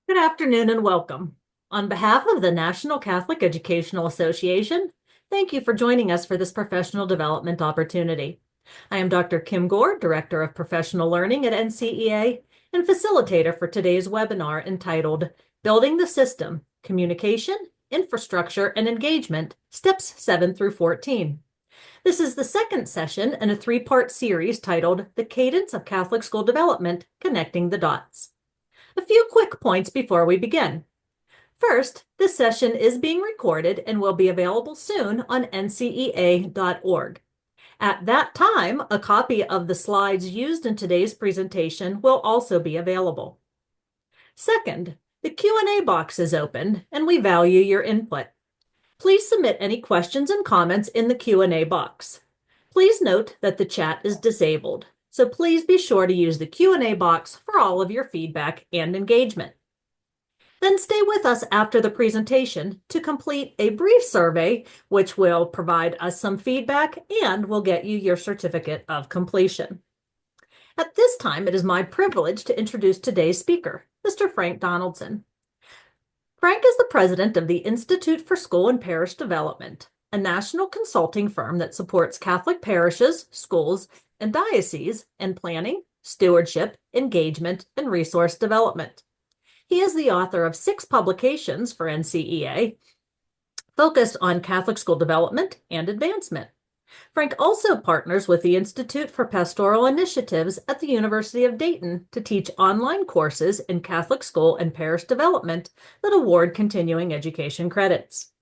Good afternoon and welcome. On behalf of the National Catholic Educational Association, thank you for joining us for this professional development opportunity. I am Dr. Kim Gore, Director of Professional Learning at NCEA and facilitator for today's webinar entitled Building the System, Communication, Infrastructure, and Engagement, Steps 7 through 14. This is the second session in a three-part series titled The Cadence of Catholic School Development, Connecting the Dots. A few quick points before we begin. First, this session is being recorded and will be available soon on ncea.org. At that time, a copy of the slides used in today's presentation will also be available. Second, the Q&A box is open and we value your input. Please submit any questions and comments in the Q&A box. Please note that the chat is disabled, so please be sure to use the Q&A box for all of your feedback and engagement. Then stay with us after the presentation to complete a brief survey, which will provide us some feedback and will get you your certificate of completion. At this time, it is my privilege to introduce today's speaker, Mr. Frank Donaldson. Frank is the president of the Institute for School and Parish Development, a national consulting firm that supports Catholic parishes, schools, and dioceses in planning, stewardship, engagement, and resource development. He is the author of 6 publications for NCEA focused on Catholic school development and advancement. Frank also partners with the Institute for Pastoral Initiatives at the University of Dayton to teach online courses in Catholic school and parish development that award continuing education credits.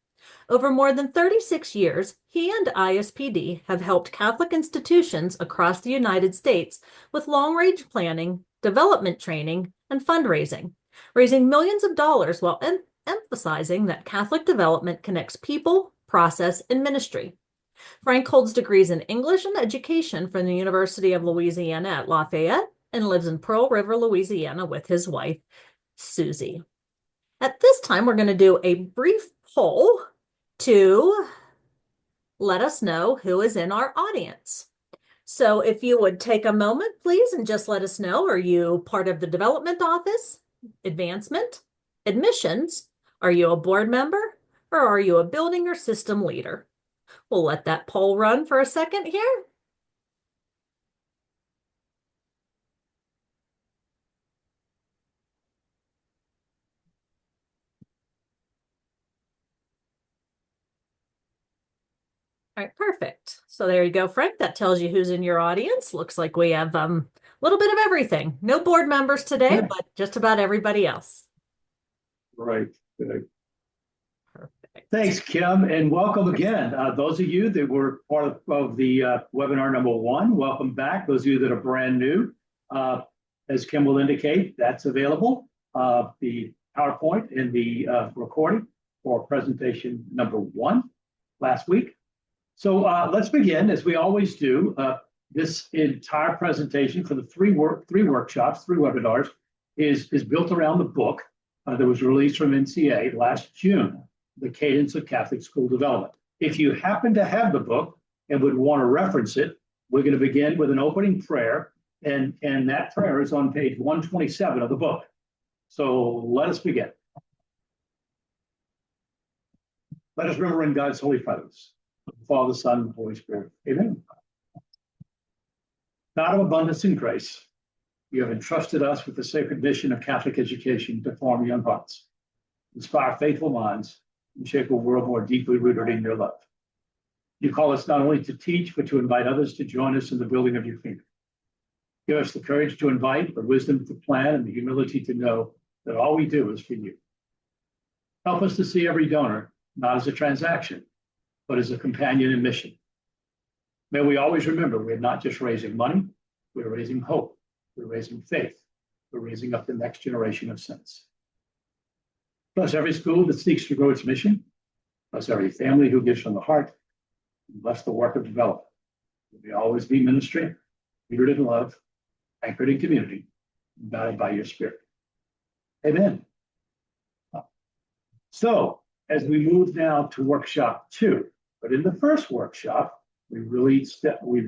Over more than 36 years, he and ISPD have helped Catholic institutions across the United States with long-range planning, development training, and fundraising, raising millions of dollars while emphasizing that Catholic development connects people, process, and ministry. Frank holds degrees in English and education from the University of Louisiana at Lafayette and lives in Pearl River, Louisiana with his wife, Susie. At this time, we're going to do a brief poll to let us know who is in our audience. So if you would take a moment, please, and just let us know, are you part of the development office, advancement, admissions? Are you a board member, or are you a building or system leader? We'll let that poll run for a second here. All right, perfect. So there you go, Frank. That tells you who's in your audience. Looks like we have a little bit of everything. No board members today, but just about everybody else. Right. Good. Perfect. Thanks, Kim, and welcome again. Those of you that were part of the webinar number 1, welcome back. Those of you that are brand new, as Kim will indicate, that's available, the PowerPoint and the recording for presentation number 1 last week. So let's begin, as we always do. This entire presentation for the three workshops, 3 webinars, is built around the book that was released from NCA last June, The Cadence of Catholic School Development. If you happen to have the book and would want to reference it, we're going to begin with an opening prayer, and that prayer is on page 127 of the book. So let us begin. Let us remember in God's holy presence, Father, Son, and Holy Spirit. Amen. God of abundance and grace, you have entrusted us with the sacred mission of Catholic education to form young hearts, inspire faithful minds, and shape a world more deeply rooted in your love. You call us not only to teach, but to invite others to join us in the building of your kingdom. Give us the courage to invite, the wisdom to plan, and the humility to know that all we do is for you. Help us to see every donor not as a transaction, but as a companion in mission. May we always remember we're not just raising money, we're raising hope, we're raising faith, we're raising up the next generation of saints. Bless every school that seeks to grow its mission. Bless every family who gives from the heart. And bless the work of development. May we always be ministry, rooted in love, anchored in community, and guided by your Spirit. Amen. So, as we move now to workshop 2, but in the first workshop, we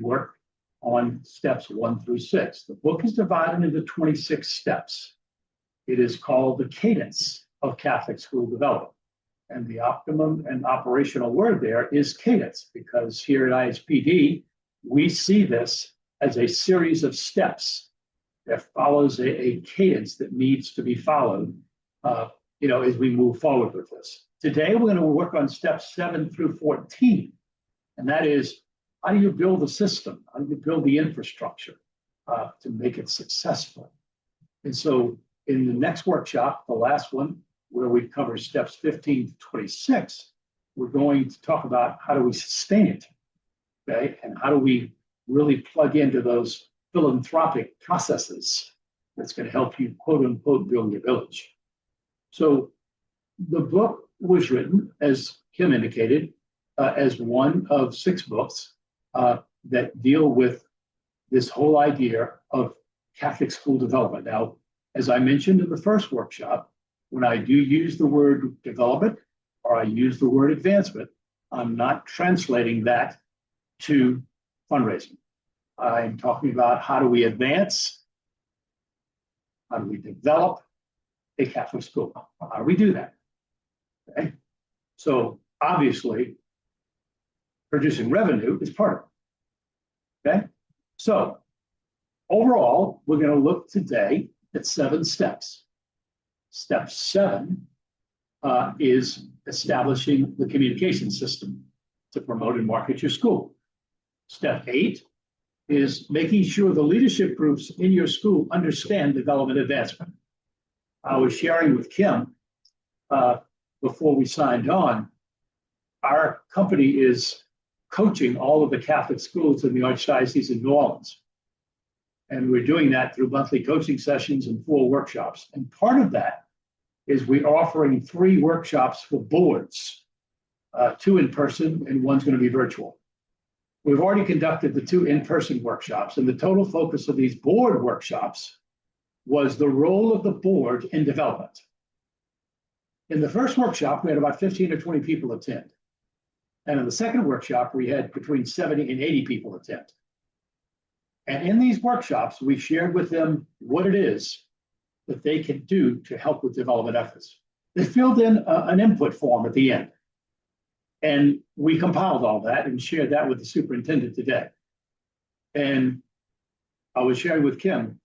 worked on steps 1 through 6. The book is divided into 26 steps. It is called the cadence of Catholic school development. And the optimum and operational word there is cadence, because here at ISPD, we see this as a series of steps that follows a cadence that needs to be followed, as we move forward with this. Today, we're going to work on steps 7 through 14. And that is, how do you build a system? How do you build the infrastructure to make it successful? And so in the next workshop, the last one, where we cover steps 15 to 26, we're going to talk about how do we sustain it, okay? And how do we really plug into those philanthropic processes that's going to help you, quote unquote, build your village. So the book was written, as Kim indicated, as one of 6 books that deal with this whole idea of Catholic school development. Now, as I mentioned in the first workshop, when I do use the word development or I use the word advancement, I'm not translating that to fundraising. I'm talking about how do we advance, how do we develop a Catholic school? How do we do that? Okay. So obviously, producing revenue is part of it. Okay. So overall, we're going to look today at 7 steps. Step 7 is establishing the communication system to promote and market your school. Step 8 is making sure the leadership groups in your school understand development advancement. I was sharing with Kim before we signed on, our company is coaching all of the Catholic schools in the Archdiocese of New Orleans. And we're doing that through monthly coaching sessions and 4 workshops. And part of that is we're offering 3 workshops for boards, 2 in person and 1's going to be virtual. We've already conducted the 2 in-person workshops, and the total focus of these board workshops was the role of the board in development. In the first workshop, we had about 15 or 20 people attend. And in the second workshop, we had between 70 and 80 people attend. And in these workshops, we shared with them what it is that they can do to help with development efforts. They filled in an input form at the end. And we compiled all that and shared that with the superintendent today. And I was sharing with Kim,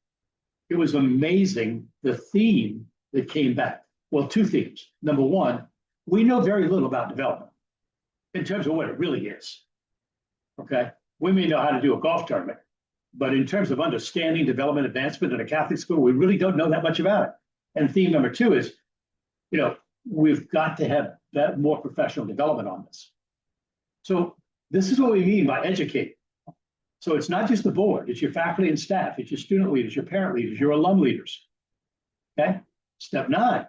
it was amazing the theme that came back. Well, 2 themes. Number 1, we know very little about development in terms of what it really is. Okay, we may know how to do a golf tournament, but in terms of understanding development advancement in a Catholic school, we really don't know that much about it. And theme number 2 is, we've got to have that more professional development on this. So this is what we mean by educate. So it's not just the board, it's your faculty and staff, it's your student leaders, your parent leaders, your alum leaders. Okay. Step 9,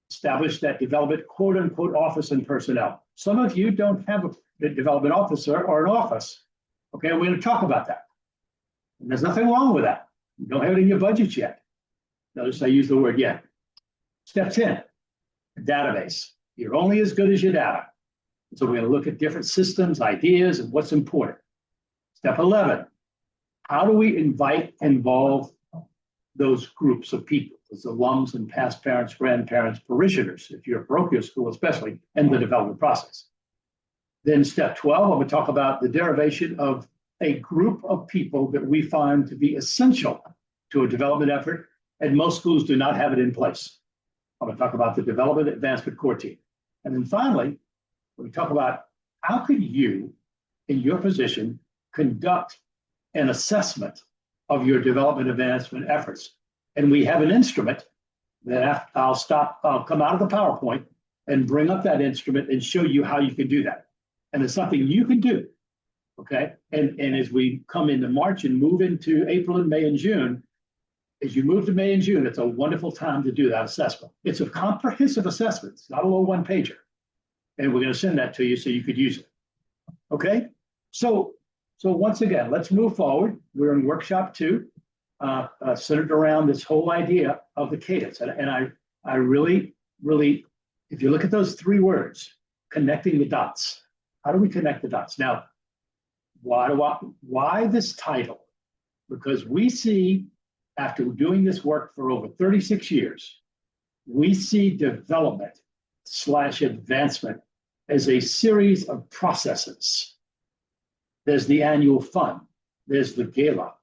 establish that development quote unquote office and personnel. Some of you don't have a development officer or an office. Okay, we're going to talk about that. And there's nothing wrong with that. You don't have it in your budget yet. Notice I use the word yet. Step 10, a database. You're only as good as your data. So we're going to look at different systems, ideas, and what's important. Step 11, how do we involve those groups of people, those alums and past parents, grandparents, parishioners, if you're a parochial school especially, in the development process. Then step 12, I'm going to talk about the derivation of a group of people that we find to be essential to a development effort, and most schools do not have it in place. I'm going to talk about the development advancement core team. And then finally, we talk about how could you, in your position, conduct an assessment of your development advancement efforts. And we have an instrument that I'll come out of the PowerPoint and bring up that instrument and show you how you can do that. And it's something you can do, okay? And as we come into March and move into April and May and June, as you move to May and June, it's a wonderful time to do that assessment. It's a comprehensive assessment. It's not a little 1-pager. And we're going to send that to you so you could use it, okay? So once again, let's move forward. We're in workshop 2, centered around this whole idea of the cadence. And I really, if you look at those 3 words, connecting the dots, how do we connect the dots? Now, why this title? Because we see after doing this work for over 36 years, we see development / advancement as a series of processes. There's the annual fund, there's the gala,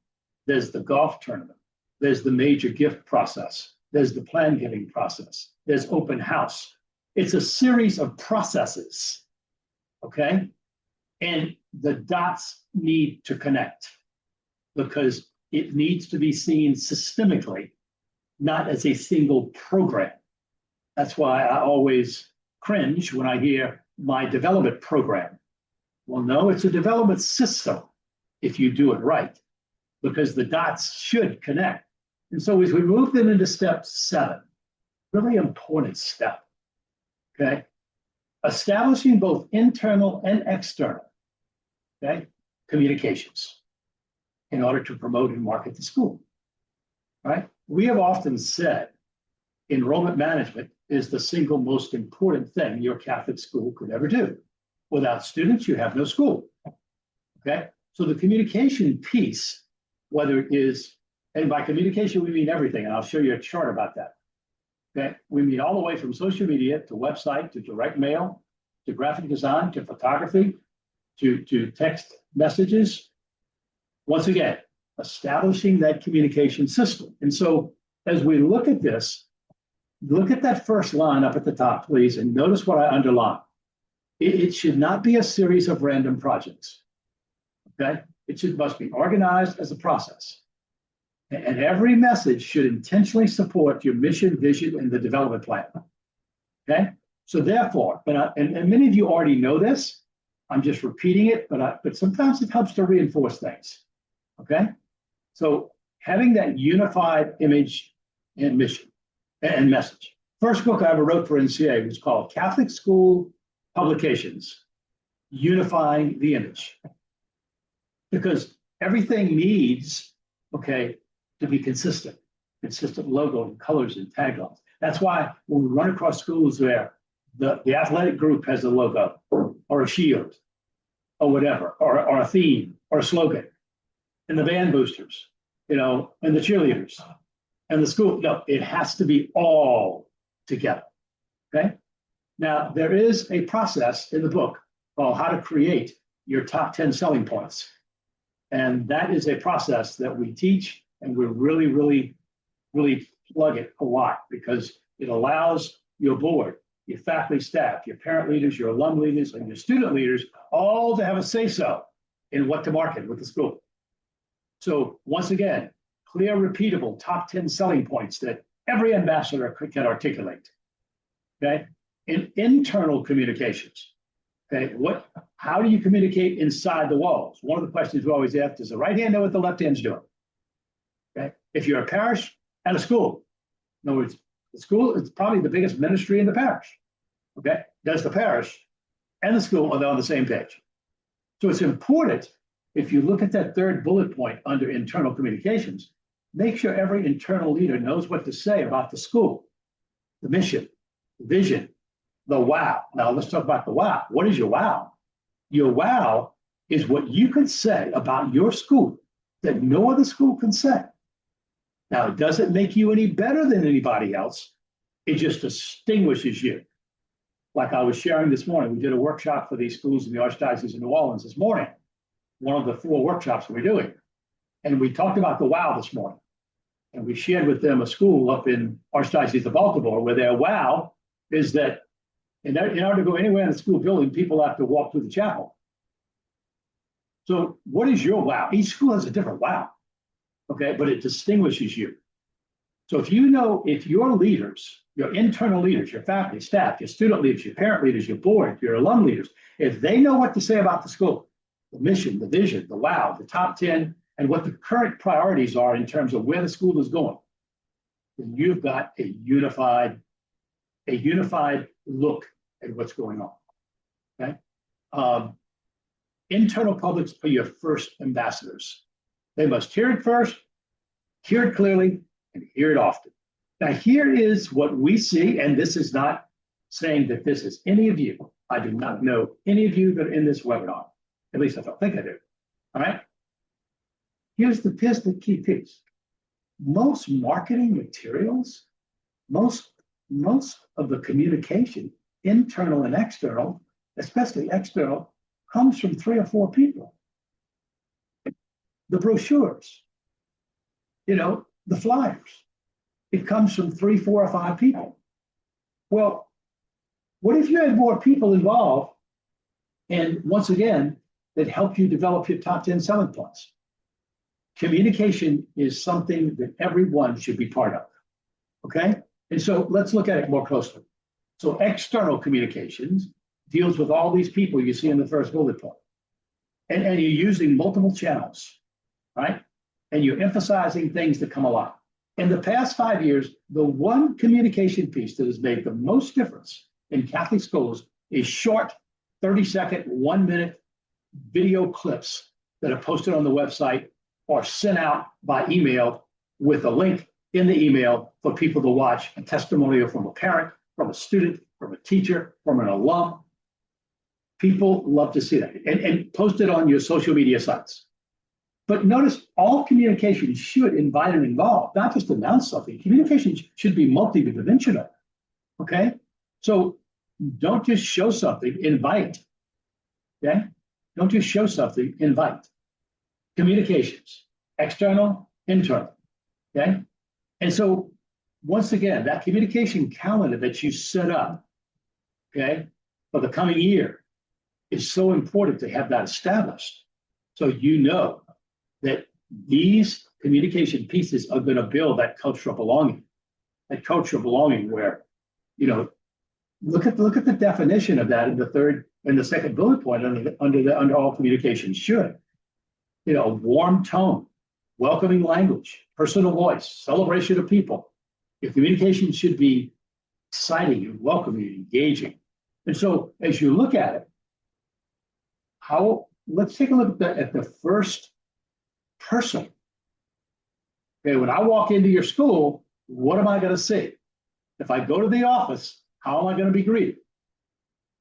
there's the golf tournament, there's the major gift process, there's the plan giving process, there's open house. It's a series of processes, okay? And the dots need to connect because it needs to be seen systemically, not as a single program. That's why I always cringe when I hear my development program. Well, no, it's a development system if you do it right, because the dots should connect. And so as we move them into step 7, really important step, okay? Establishing both internal and external, okay, communications in order to promote and market the school, right? We have often said enrollment management is the single most important thing your Catholic school could ever do. Without students, you have no school, okay? So the communication piece, whether it is, and by communication, we mean everything, and I'll show you a chart about that, okay? We mean all the way from social media to website, to direct mail, to graphic design, to photography, to text messages. Once again, establishing that communication system. And so as we look at this, look at that first line up at the top, please, and notice what I underline. It should not be a series of random projects, okay? Must be organized as a process. And every message should intentionally support your mission, vision, and the development plan, okay? So therefore, and many of you already know this, I'm just repeating it, but sometimes it helps to reinforce things, okay? So having that unified image and mission and message. First book I ever wrote for NCA was called Catholic School Publications, Unifying the Image. Because everything needs, okay, to be consistent logo and colors and taglines. That's why when we run across schools where the athletic group has a logo or a shield or whatever, or a theme or a slogan, and the band boosters, and the cheerleaders and the school, no, it has to be all together, okay? Now, there is a process in the book called How to Create Your Top 10 Selling Points. And that is a process that we teach, and we really, really, really plug it a lot because it allows your board, your faculty, staff, your parent leaders, your alum leaders, and your student leaders all to have a say-so in what to market with the school. So once again, clear, repeatable top 10 selling points that every ambassador can articulate, okay? In internal communications, okay, how do you communicate inside the walls? One of the questions we always ask, does the right hand know what the left hand's doing? Okay, if you're a parish and a school, in other words, the school is probably the biggest ministry in the parish, okay? Does the parish and the school are they on the same page? So it's important, if you look at that third bullet point under internal communications, make sure every internal leader knows what to say about the school, the mission, the vision, the wow. Now let's talk about the wow. What is your wow? Your wow is what you can say about your school that no other school can say. Now, it doesn't make you any better than anybody else. It just distinguishes you. Like I was sharing this morning, we did a workshop for these schools in the Archdiocese of New Orleans this morning, one of the 4 workshops we're doing. And we talked about the wow this morning. And we shared with them a school up in Archdiocese of Baltimore where their wow is that in order to go anywhere in the school building, people have to walk through the chapel. So what is your wow? Each school has a different wow, okay? But it distinguishes you. So if your leaders, your internal leaders, your faculty, staff, your student leaders, your parent leaders, your board, your alum leaders, if they know what to say about the school, the mission, the vision, the wow, the top 10, and what the current priorities are in terms of where the school is going, then you've got a unified look at what's going on, okay? Internal publics are your first ambassadors. They must hear it first, hear it clearly, and hear it often. Now, here is what we see, and this is not saying that this is any of you. I do not know any of you that are in this webinar. At least I don't think I do, all right? Here's the key piece. most marketing materials, most of the communication, internal and external, especially external, comes from 3 or 4 people. The brochures, the flyers, it comes from 3, 4, or 5 people. Well, what if you had more people involved, and once again, that help you develop your top 10 selling points? Communication is something that everyone should be part of, okay? And so let's look at it more closely. So external communications deals with all these people you see in the first bullet point. And you're using multiple channels, right? And you're emphasizing things that come along. In the past 5 years, the one communication piece that has made the most difference in Catholic schools is short 30-second, 1-minute video clips that are posted on the website or sent out by email with a link in the email for people to watch, a testimonial from a parent, from a student, from a teacher, from an alum. People love to see that, and post it on your social media sites. But notice all communication should invite and involve, not just announce something. Communication should be multidimensional, okay? So don't just show something, invite, okay? Don't just show something, invite. Communications, external, internal, okay? And so once again, that communication calendar that you set up, okay, for the coming year is so important to have that established. So you know that these communication pieces are going to build that culture of belonging, where, look at the definition of that in the second bullet point under all communication should. Warm tone, welcoming language, personal voice, celebration of people. Your communication should be exciting and welcoming and engaging. And so as you look at it, let's take a look at the first person. Okay, when I walk into your school, what am I going to see? If I go to the office, how am I going to be greeted?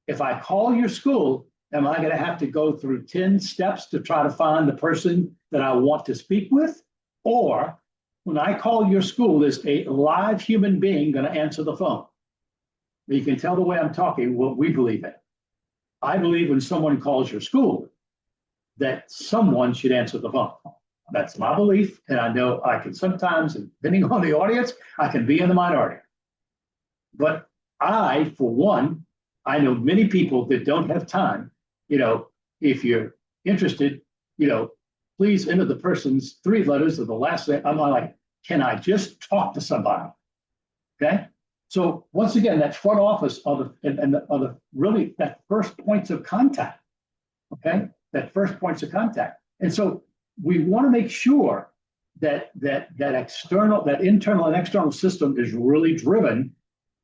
If I call your school, am I going to have to go through 10 steps to try to find the person that I want to speak with? Or when I call your school, is a live human being going to answer the phone? You can tell the way I'm talking what we believe in. I believe when someone calls your school, that someone should answer the phone. That's my belief, and I know I can sometimes, depending on the audience, I can be in the minority. But I, for one, I know many people that don't have time. If you're interested, please enter the person's 3 letters of the last name. I'm like, can I just talk to somebody? Okay. So once again, that front office of really that first points of contact. Okay, that first points of contact, and so we want to make sure that internal and external system is really driven,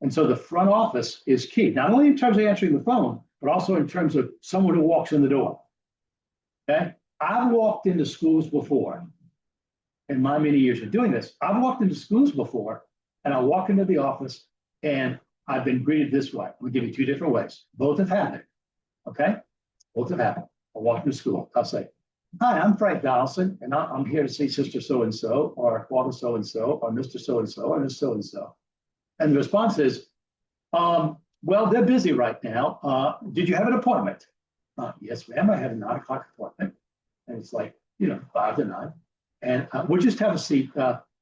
and so the front office is key, not only in terms of answering the phone, but also in terms of someone who walks in the door. Okay, I've walked into schools before. In my many years of doing this, I've walked into schools before, and I walk into the office, and I've been greeted this way. We'll give you 2 different ways. Both have happened. Okay, both have happened. I walk into school. I'll say, "Hi, I'm Frank Donaldson, and I'm here to see Sister So-and-so, or Father So-and-so, or Mr. So-and-so, or Miss So-and-so." And the response is, well, they're busy right now. Did you have an appointment? Yes, ma'am, I had a 9 o'clock appointment. And it's like, 5 to 9. And we'll just have a seat.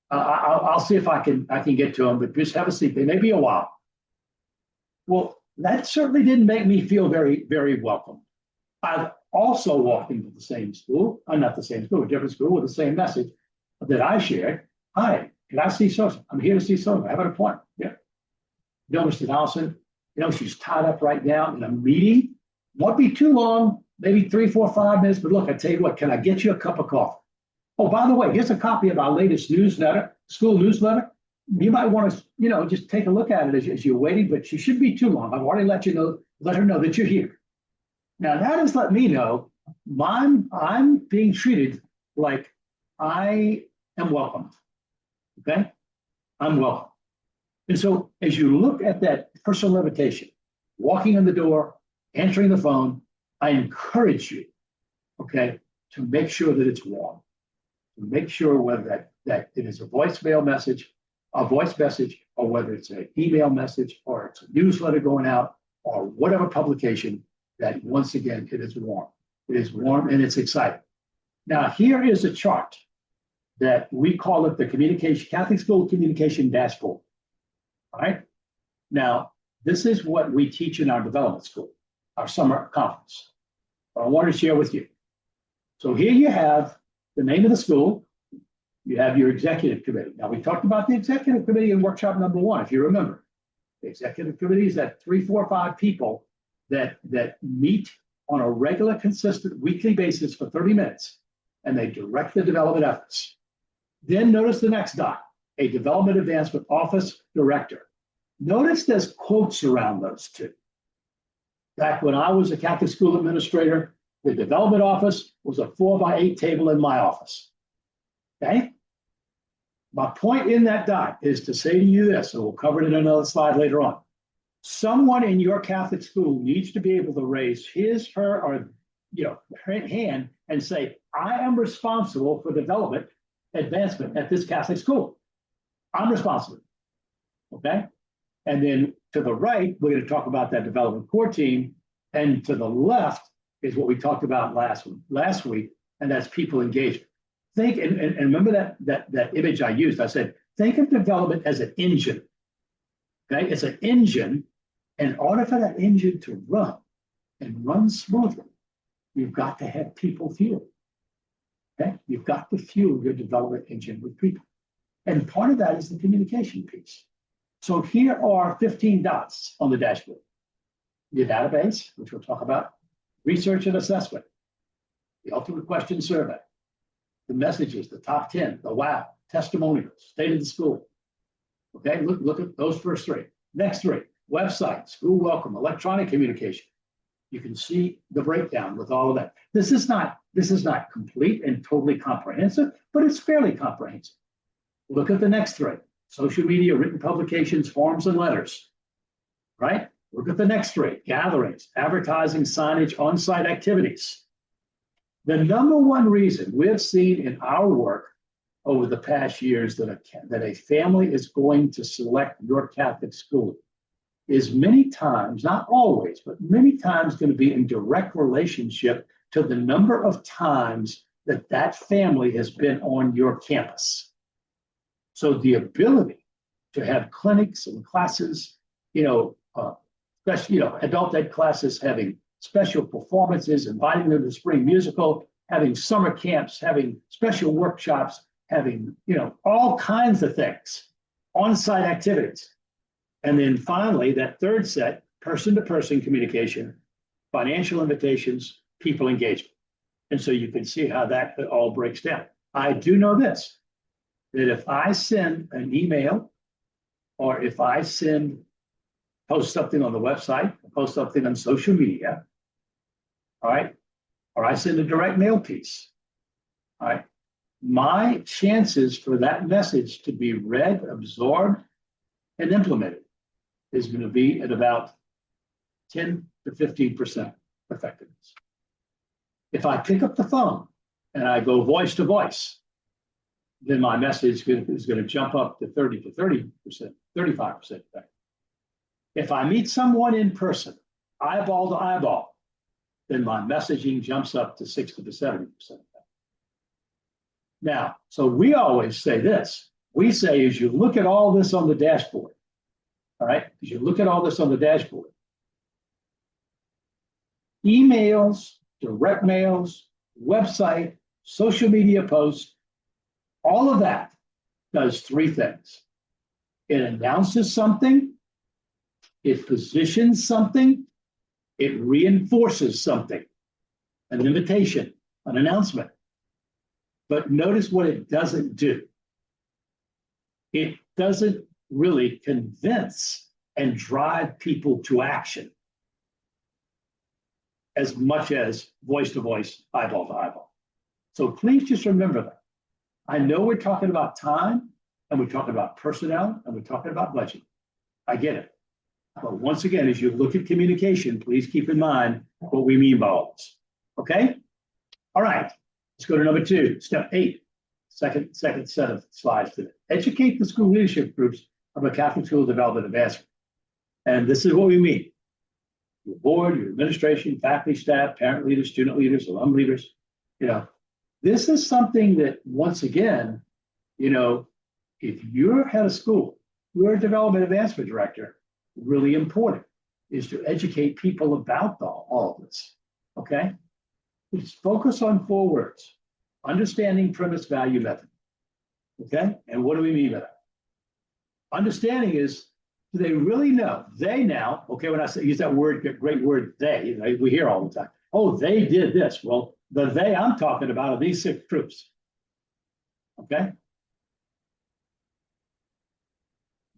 I'll see if I can get to them, but just have a seat. They may be a while. Well, that certainly didn't make me feel very, very welcome. I've also walked into the same school, not the same school, a different school with the same message that I shared. "Hi, can I see so? I'm here to see so. I have an appointment." Yeah. Mr. Donaldson, she's tied up right now in a meeting. Won't be too long, maybe 3, 4, 5 minutes. But look, I tell you what, can I get you a cup of coffee? Oh, by the way, here's a copy of our latest newsletter, school newsletter. You might want to, just take a look at it as you're waiting, but she shouldn't be too long. I've already let her know that you're here. Now that has let me know I'm being treated like I am welcomed. Okay, I'm welcome. And so as you look at that personal invitation, walking in the door, answering the phone, I encourage you, okay, to make sure that it's warm. To make sure whether that it is a voicemail message, a voice message, or whether it's an email message, or it's a newsletter going out, or whatever publication, that once again, it is warm. It is warm and it's exciting. Now, here is a chart that we call it the communication, Catholic School Communication Dashboard. All right. Now, this is what we teach in our development school, our summer conference. I want to share with you. So here you have the name of the school. You have your executive committee. Now, we talked about the executive committee in workshop number 1, if you remember. The executive committee is that 3, 4, 5 people that meet on a regular, consistent, weekly basis for 30 minutes, and they direct the development efforts. Then notice the next dot, a development advancement office director. Notice there's quotes around those two. Back when I was a Catholic school administrator, the development office was a 4x8 table in my office. Okay? My point in that dot is to say to you this, and we'll cover it in another slide later on. Someone in your Catholic school needs to be able to raise his, her, or her hand and say, I am responsible for development advancement at this Catholic school. I'm responsible. Okay? And then to the right, we're going to talk about that development core team. And to the left is what we talked about last week, and that's people engagement. Think, and remember that image I used. I said, think of development as an engine. Okay? It's an engine. In order for that engine to run and run smoothly, you've got to have people fuel. Okay? You've got to fuel your development engine with people. And part of that is the communication piece. So here are 15 dots on the dashboard. Your database, which we'll talk about, research and assessment, the ultimate question survey, the messages, the top 10, the wow, testimonials, state of the school. Okay, look at those first 3. Next 3, website, school welcome, electronic communication. You can see the breakdown with all of that. This is not complete and totally comprehensive, but it's fairly comprehensive. Look at the next 3, social media, written publications, forms, and letters, right? Look at the next 3, gatherings, advertising, signage, on-site activities. The number one reason we've seen in our work over the past years that a family is going to select your Catholic school is many times, not always, but many times going to be in direct relationship to the number of times that family has been on your campus. So the ability to have clinics and classes, adult ed classes, having special performances, inviting them to the spring musical, having summer camps, having special workshops, having, all kinds of things, on-site activities. And then finally, that third set, person-to-person communication, financial invitations, people engagement. And so you can see how that all breaks down. I do know this, that if I send an email, or if I post something on the website, post something on social media, all right, or I send a direct mail piece, all right, my chances for that message to be read, absorbed, and implemented is going to be at about 10 to 15% effectiveness. If I pick up the phone and I go voice to voice, then my message is going to jump up to 30 to 30%, 35% effective. If I meet someone in person, eyeball to eyeball, then my messaging jumps up to 60 to 70%. Now, so we always say this. We say, as you look at all this on the dashboard, all right, as you look at all this on the dashboard, emails, direct mails, website, social media posts, all of that does 3 things. It announces something, it positions something, it reinforces something, an invitation, an announcement. But notice what it doesn't do. It doesn't really convince and drive people to action as much as voice to voice, eyeball to eyeball. So please just remember that. I know we're talking about time, and we're talking about personnel, and we're talking about budget. I get it. But once again, as you look at communication, please keep in mind what we mean by all this. Okay? All right. Let's go to number 2, step 8. second set of slides today. Educate the school leadership groups of a Catholic school development advancement. And this is what we mean. Your board, your administration, faculty, staff, parent leaders, student leaders, alum leaders. This is something that, once again, if you're head of school, you're a development advancement director, really important is to educate people about all of this. Okay? Just focus on 4 words: understanding, premise, value, method. Okay? And what do we mean by that? Understanding is, do they really know? They now, okay, when I say use that word, great word, they, we hear all the time. Oh, they did this. Well, the they I'm talking about are these 6 groups. Okay?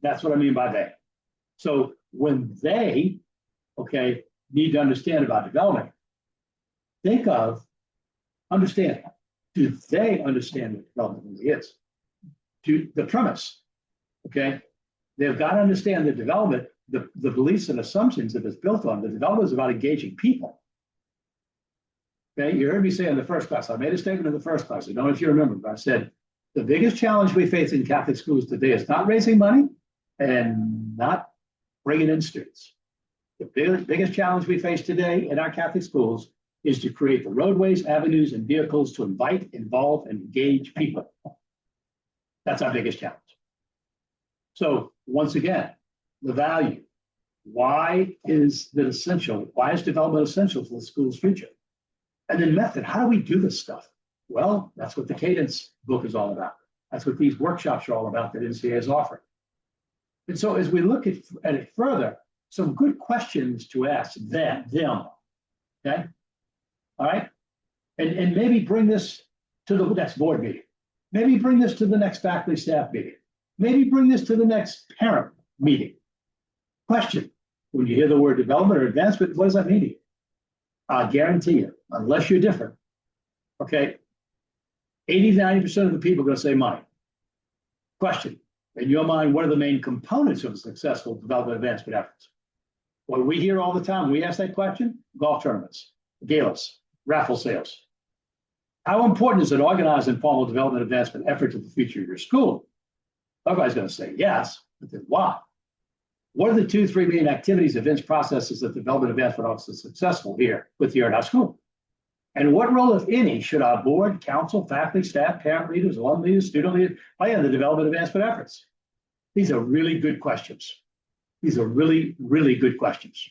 That's what I mean by they. So when they, okay, need to understand about development, think of understanding. Do they understand what development really is? Do the premise, okay? They've got to understand the development, the beliefs and assumptions that it's built on. The development is about engaging people. Okay, you heard me say in the first class, I made a statement in the first class, I don't know if you remember, but I said, the biggest challenge we face in Catholic schools today is not raising money and not bringing in students. The biggest challenge we face today in our Catholic schools is to create the roadways, avenues, and vehicles to invite, involve, and engage people. That's our biggest challenge. So once again, the value. Why is that essential? Why is development essential for the school's future? And then method, how do we do this stuff? Well, that's what the Cadence book is all about. That's what these workshops are all about that NCA is offering. And so as we look at it further, some good questions to ask them, okay? All right? And maybe bring this to the next board meeting. Maybe bring this to the next faculty staff meeting. Maybe bring this to the next parent meeting. Question, when you hear the word development or advancement, what does that mean to you? I guarantee you, unless you're different, okay, 80-90% of the people are going to say money. Question, in your mind, what are the main components of a successful development advancement efforts? What we hear all the time, we ask that question, golf tournaments, galas, raffle sales. How important is an organized informal development advancement effort to the future of your school? Everybody's going to say yes, but then why? What are the 2-3 main activities, events, processes that the development advancement office is successful here with you at our school? And what role, if any, should our board, council, faculty, staff, parent leaders, alum leaders, student leaders play in the development advancement efforts? These are really good questions. These are really, really good questions.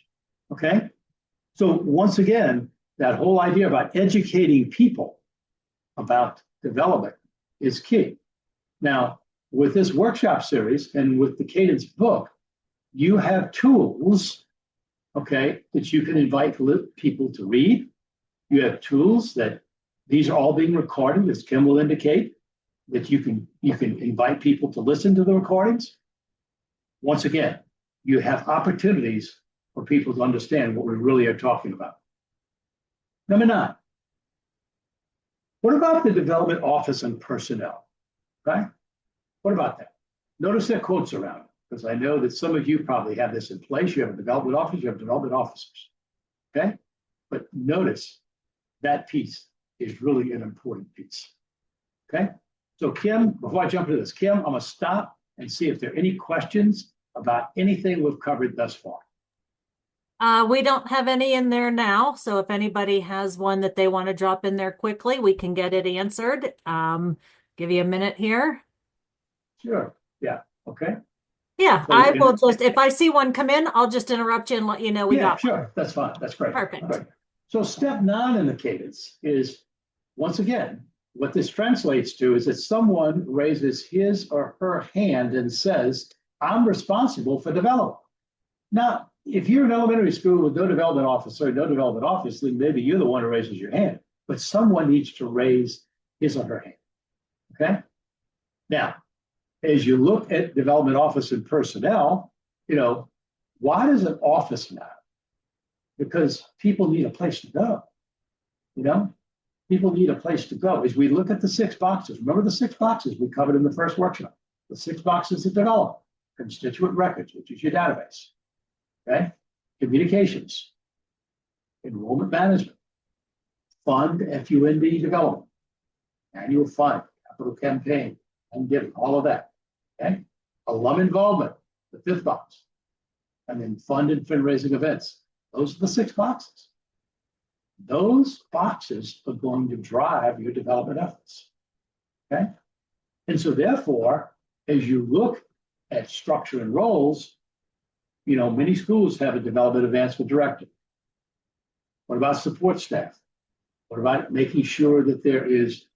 Okay? So once again, that whole idea about educating people about development is key. Now, with this workshop series and with the Cadence book, you have tools, okay, that you can invite people to read. You have tools that these are all being recorded, as Kim will indicate, that you can invite people to listen to the recordings. Once again, you have opportunities for people to understand what we really are talking about. Number 9, what about the development office and personnel? Okay? What about that? Notice their quotes around it, because I know that some of you probably have this in place. You have a development office, you have development officers. Okay? But notice that piece is really an important piece. Okay? So Kim, before I jump into this, Kim, I'm going to stop and see if there are any questions about anything we've covered thus far. We don't have any in there now, so if anybody has one that they want to drop in there quickly, we can get it answered. Give you a minute here. Sure. Yeah. Okay. Yeah, So, I will just, if I see one come in, I'll just interrupt you and let you know we got sure. one. That's fine. That's great. Perfect. Great. So step 9 in the Cadence is, once again, what this translates to is that someone raises his or her hand and says, I'm responsible for development. Now, if you're in elementary school with no development officer, no development office, then maybe you're the one who raises your hand, but someone needs to raise his or her hand. Okay? Now, as you look at development office and personnel, why does an office matter? Because people need a place to go. People need a place to go. As we look at the 6 boxes, remember the 6 boxes we covered in the first workshop, the 6 boxes of development, constituent records, which is your database, okay? Communications, enrollment management, fund, FUND development, annual fund, capital campaign, and giving, all of that. Okay. Alum involvement, the fifth box. And then fund and fundraising events. Those are the 6 boxes. Those boxes are going to drive your development efforts. Okay. And so therefore, as you look at structure and roles, many schools have a development advancement director. What about support staff? What about making sure that there is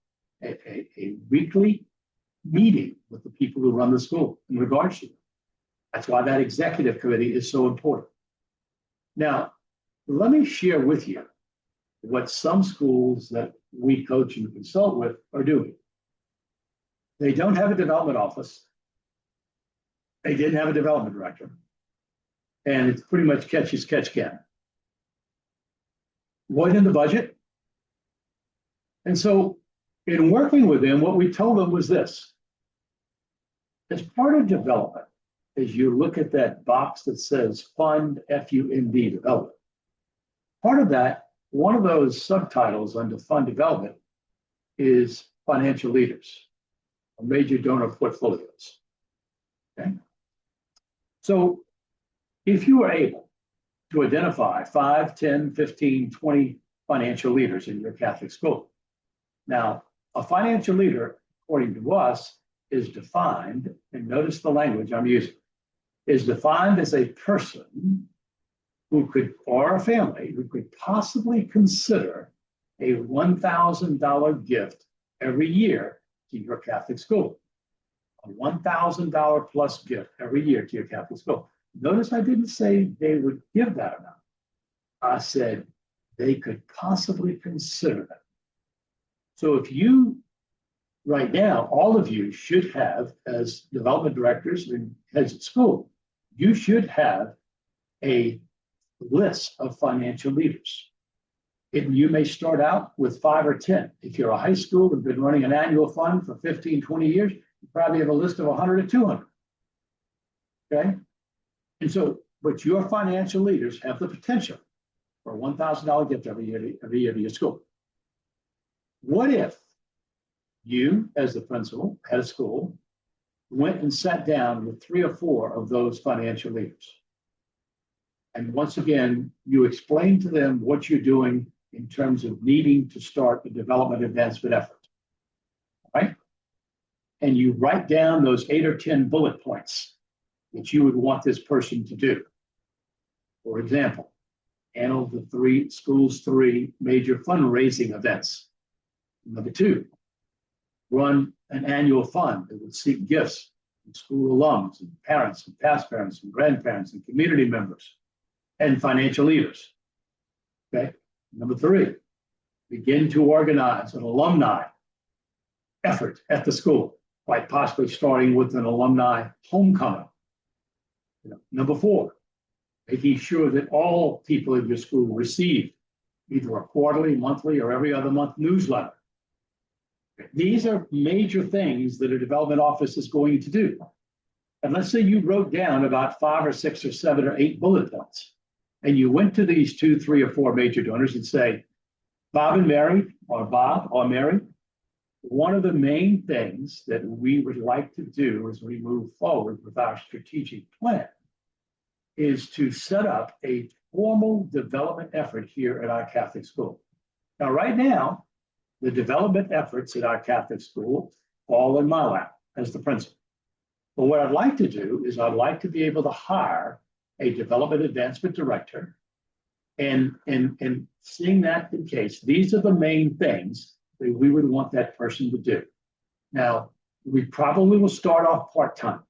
a weekly meeting with the people who run the school in regards to it? That's why that executive committee is so important. Now, let me share with you what some schools that we coach and consult with are doing. They don't have a development office. They didn't have a development director. And it's pretty much catch as catch can. Wasn't in the budget. And so in working with them, what we told them was this. As part of development, as you look at that box that says fund, F-U-N-D, development, part of that, one of those subtitles under fund development is financial leaders, or major donor portfolios. Okay. So if you are able to identify 5, 10, 15, 20 financial leaders in your Catholic school. Now, a financial leader, according to us, is defined, and notice the language I'm using, is defined as a person who could, or a family, who could possibly consider a $1,000 gift every year to your Catholic school. A $1,000 plus gift every year to your Catholic school. Notice I didn't say they would give that amount. I said they could possibly consider that. So if you, right now, all of you should have, as development directors and heads of school, you should have a list of financial leaders. And you may start out with 5 or 10. If you're a high school and been running an annual fund for 15, 20 years, you probably have a list of 100 or 200. Okay? And so, but your financial leaders have the potential for a $1,000 gift every year to your school. What if you, as the principal, head of school, went and sat down with 3 or 4 of those financial leaders? And once again, you explain to them what you're doing in terms of needing to start the development advancement effort, right? And you write down those 8 or 10 bullet points that you would want this person to do. For example, handle the school's 3 major fundraising events. Number 2, run an annual fund that would seek gifts from school alums and parents and past parents and grandparents and community members and financial leaders. Okay. Number 3, begin to organize an alumni effort at the school, quite possibly starting with an alumni homecoming. Number 4, making sure that all people in your school receive either a quarterly, monthly, or every other month newsletter. These are major things that a development office is going to do. And let's say you wrote down about 5 or 6 or 7 or 8 bullet points, and you went to these 2, 3, or 4 major donors and say, Bob and Mary, or Bob or Mary, one of the main things that we would like to do as we move forward with our strategic plan is to set up a formal development effort here at our Catholic school. Now, right now, the development efforts at our Catholic school fall in my lap as the principal. But what I'd like to do is I'd like to be able to hire a development advancement director, and seeing that in case, these are the main things that we would want that person to do. Now, we probably will start off part-time,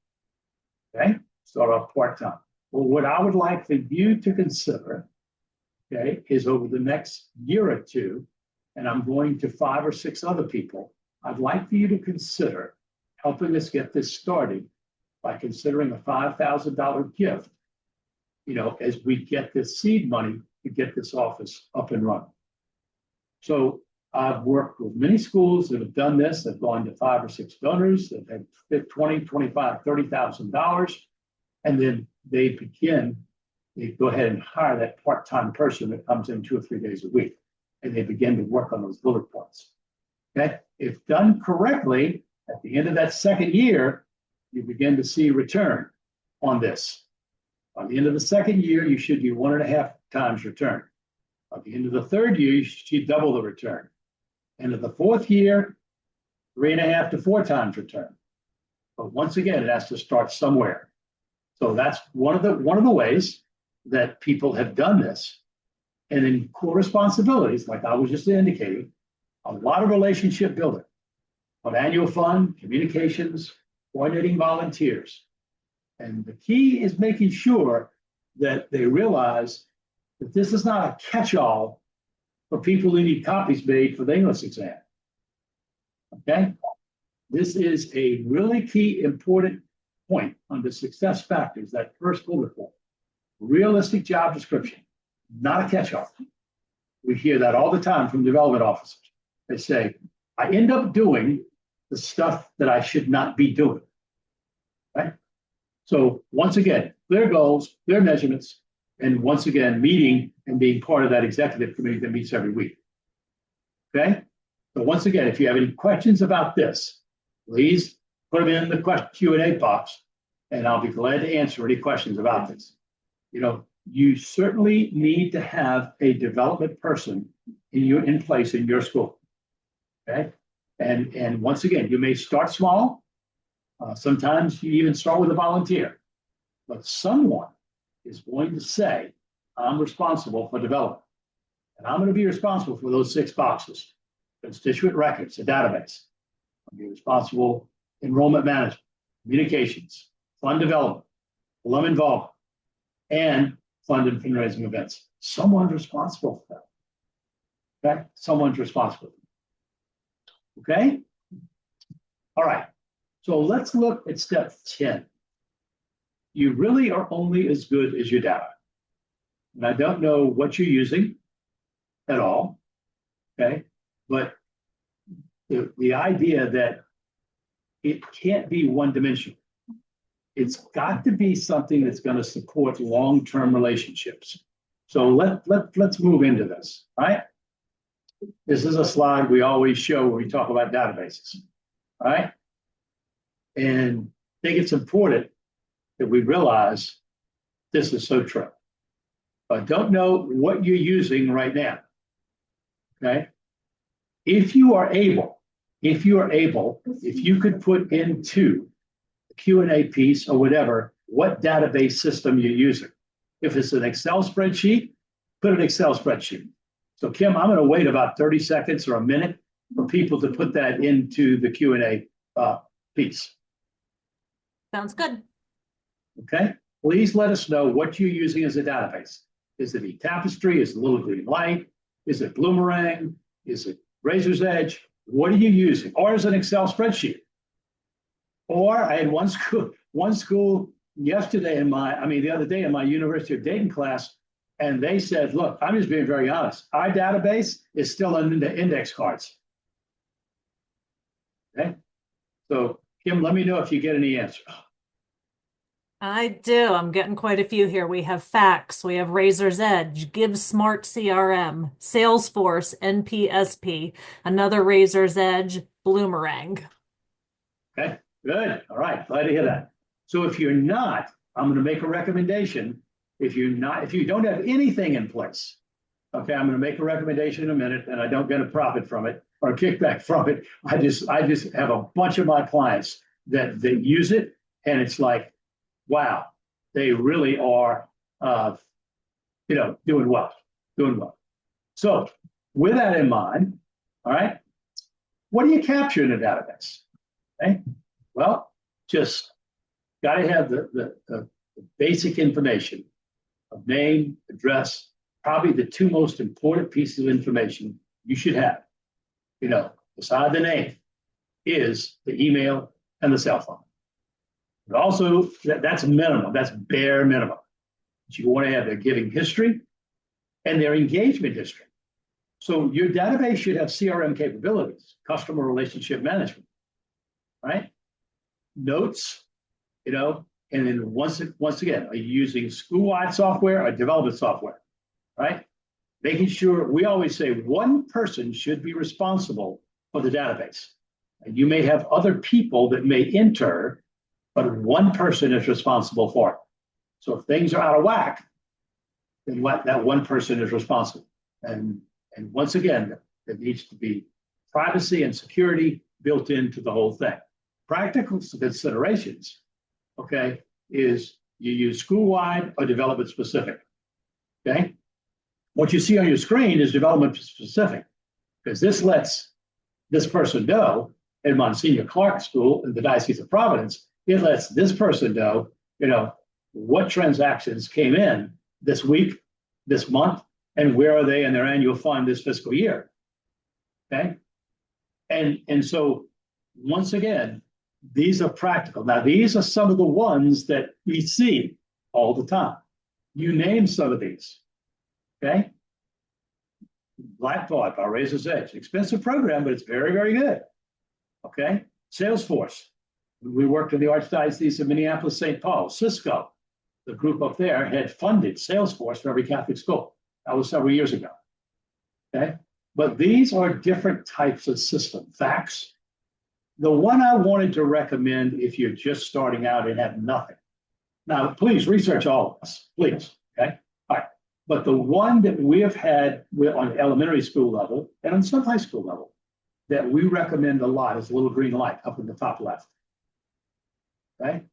okay? Start off part-time. Well, what I would like for you to consider, okay, is over the next year or 2, and I'm going to 5 or 6 other people, I'd like for you to consider helping us get this started by considering a $5,000 gift, as we get this seed money to get this office up and running. So I've worked with many schools that have done this. They've gone to 5 or 6 donors that have $20,000, $25,000, $30,000, and then they go ahead and hire that part-time person that comes in 2 or 3 days a week, and they begin to work on those bullet points. Okay, If done correctly, at the end of that second year, you begin to see return on this. By the end of the second year, you should be 1.5 times return. By the end of the third year, you should double the return. End of the fourth year, 3.5 to 4 times return. But once again, it has to start somewhere. So that's one of the ways that people have done this. And in core responsibilities, like I was just indicating, a lot of relationship building on annual fund, communications, coordinating volunteers. And the key is making sure that they realize that this is not a catch-all for people who need copies made for the English exam. Okay? This is a really key important point on the success factors, that first bullet point. Realistic job description, not a catch-all. We hear that all the time from development officers. They say, I end up doing the stuff that I should not be doing. Right? So once again, clear goals, clear measurements, and once again, meeting and being part of that executive committee that meets every week. Okay? So once again, if you have any questions about this, please put them in the Q&A box, and I'll be glad to answer any questions about this. You know, you certainly need to have a development person in place in your school. Okay? And once again, you may start small. Sometimes you even start with a volunteer, but someone is going to say, I'm responsible for development. And I'm going to be responsible for those 6 boxes: constituent records, a database. I'll be responsible for enrollment management, communications, fund development, alum involvement, and fund and fundraising events. Someone's responsible for that. Okay? Someone's responsible. Okay? All right. So let's look at step 10. You really are only as good as your data. And I don't know what you're using at all, okay? But the idea that it can't be one-dimensional. It's got to be something that's going to support long-term relationships. So let's move into this, all right? This is a slide we always show when we talk about databases, all right? And I think it's important that we realize this is so true. I don't know what you're using right now, okay? If you could put into the Q&A piece or whatever, what database system you're using. If it's an Excel spreadsheet, put an Excel spreadsheet. So Kim, I'm gonna wait about 30 seconds or a minute for people to put that into the Q&A piece. Sounds good. Okay, please let us know what you're using as a database. Is it eTapestry? Is it Little Green Light? Is it Bloomerang? Is it Razor's Edge? What are you using? Or is it an Excel spreadsheet? Or I had one school yesterday the other day in my University of Dayton class, and they said, look, I'm just being very honest. Our database is still in the index cards. Okay, so Kim, let me know if you get any answers. I do. I'm getting quite a few here. We have Fax, we have Razor's Edge, Give Smart CRM, Salesforce, NPSP, another Razor's Edge, Bloomerang. Okay, good. All right, glad to hear that. So if you're not, I'm going to make a recommendation. If you don't have anything in place, okay, I'm going to make a recommendation in a minute, and I don't get a profit from it or a kickback from it. I just have a bunch of my clients that use it, and it's like, wow, they really are, doing well. So with that in mind, all right, what do you capture in a database? Okay, well, just got to have the basic information of name, address, probably the 2 most important pieces of information you should have. Beside the name is the email and the cell phone. But also, that's minimum, that's bare minimum. But you want to have their giving history and their engagement history. So your database should have CRM capabilities, customer relationship management, right? Notes, and then once again, are you using school-wide software or development software, right? Making sure, we always say one person should be responsible for the database. And you may have other people that may enter, but one person is responsible for it. So if things are out of whack, then that one person is responsible. And once again, there needs to be privacy and security built into the whole thing. Practical considerations, okay, is you use school-wide or development specific, okay? What you see on your screen is development specific, because this lets this person know in Monsignor Clark School in the Diocese of Providence, it lets this person know, what transactions came in this week, this month, and where are they in their annual fund this fiscal year, okay? And so, once again, these are practical. Now, these are some of the ones that we see all the time. You name some of these, okay? Blackboard by Razor's Edge, expensive program, but it's very, very good, okay? Salesforce, we worked in the Archdiocese of Minneapolis, St. Paul. Cisco, the group up there had funded Salesforce for every Catholic school. That was several years ago, okay? But these are different types of system. Facts. The one I wanted to recommend if you're just starting out and have nothing. Now, please research all of us, please, okay? All right. But the one that we have had on elementary school level and on some high school level that we recommend a lot is a little green light up in the top left, okay?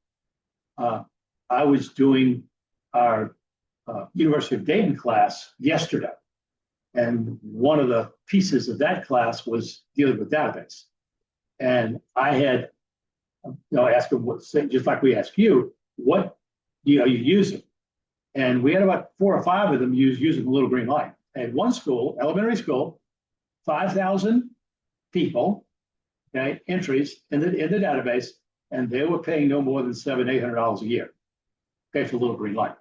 I was doing our University of Dayton class yesterday. And one of the pieces of that class was dealing with database. And I had, asked them, just like we ask you, what are you using? And we had about 4 or 5 of them using the little green light. I had one school, elementary school, 5,000 people, okay, entries in the database, and they were paying no more than $700-800 a year, okay, for a little green light.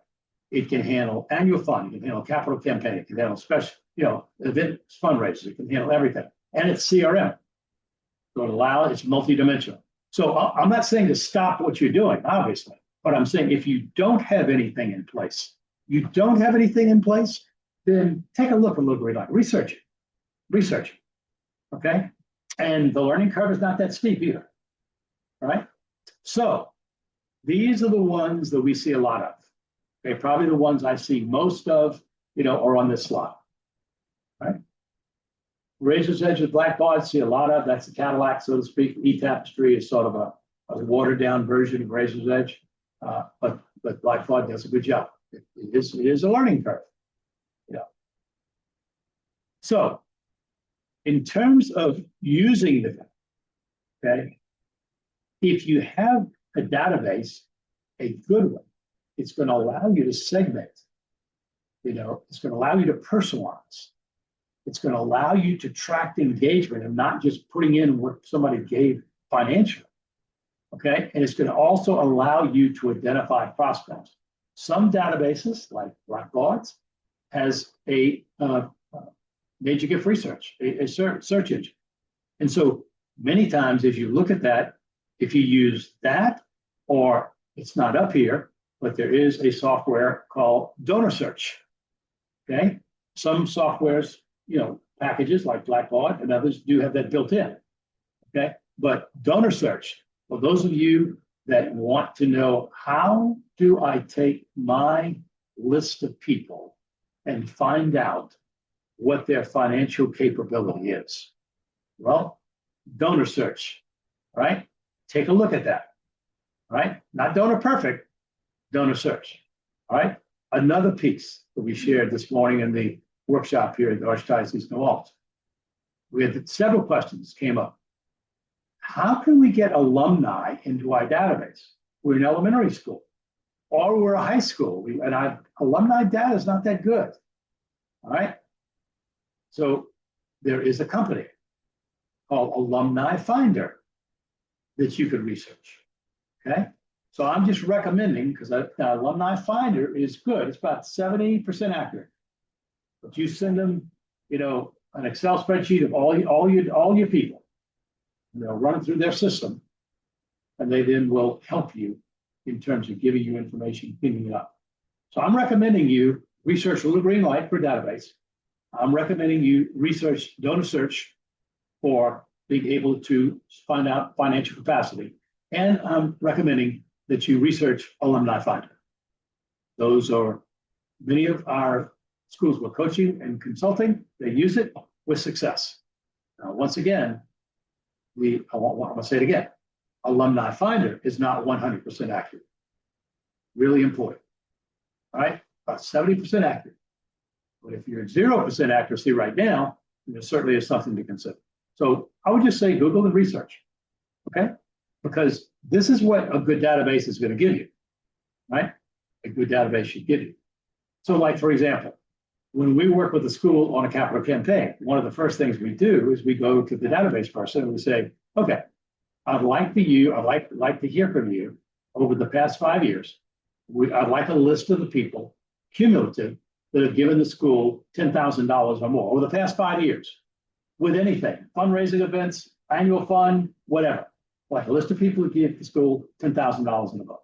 It can handle annual fund, it can handle capital campaign, it can handle special, event fundraisers, it can handle everything. And it's CRM. So it allows, it's multidimensional. So I'm not saying to stop what you're doing, obviously, but I'm saying if you don't have anything in place, then take a look at a little green light, research it, okay? And the learning curve is not that steep either, all right? So these are the ones that we see a lot of. Okay, probably the ones I see most of, are on this slide, right? Razor's Edge with Blackboard, see a lot of, that's the Cadillac, so to speak. E-Tapestry is sort of a watered down version of Razor's Edge, but Blackboard does a good job. It is a learning curve, So in terms of using the, okay, if you have a database, a good one, it's going to allow you to segment, it's going to allow you to personalize. It's going to allow you to track the engagement and not just putting in what somebody gave financially, okay? And it's going to also allow you to identify prospects. Some databases, like Blackboard's, has a major gift research, a search engine. And so many times if you look at that, if you use that, or it's not up here, but there is a software called Donor Search, okay? Some softwares, packages like Blackboard and others do have that built in, okay? But Donor Search, for those of you that want to know, how do I take my list of people and find out what their financial capability is? Well, Donor Search, right? Take a look at that, right? Not Donor Perfect, Donor Search, all right? Another piece that we shared this morning in the workshop here at the Archdiocese of New Orleans. We had several questions came up. How can we get alumni into our database? We're in elementary school, or we're a high school, and our alumni data is not that good, all right? So there is a company called Alumni Finder that you could research, okay? So I'm just recommending, because Alumni Finder is good. It's about 70% accurate. But you send them, an Excel spreadsheet of all your people. And they'll run it through their system, and they then will help you in terms of giving you information, cleaning it up. So I'm recommending you research Little Green Light for database. I'm recommending you research Donor Search for being able to find out financial capacity. And I'm recommending that you research Alumni Finder. Those are many of our schools we're coaching and consulting. They use it with success. Now, once again, I want to say it again. Alumni Finder is not 100% accurate. Really important. All right, about 70% accurate. But if you're at 0% accuracy right now, there certainly is something to consider. So I would just say Google and research, okay? Because this is what a good database is going to give you, right? A good database should give you. So like, for example, when we work with a school on a capital campaign, one of the first things we do is we go to the database person and we say, okay, I'd like to hear from you over the past 5 years. I'd like a list of the people, cumulative, that have given the school $10,000 or more over the past 5 years with anything, fundraising events, annual fund, whatever. Like a list of people who gave the school $10,000 and above.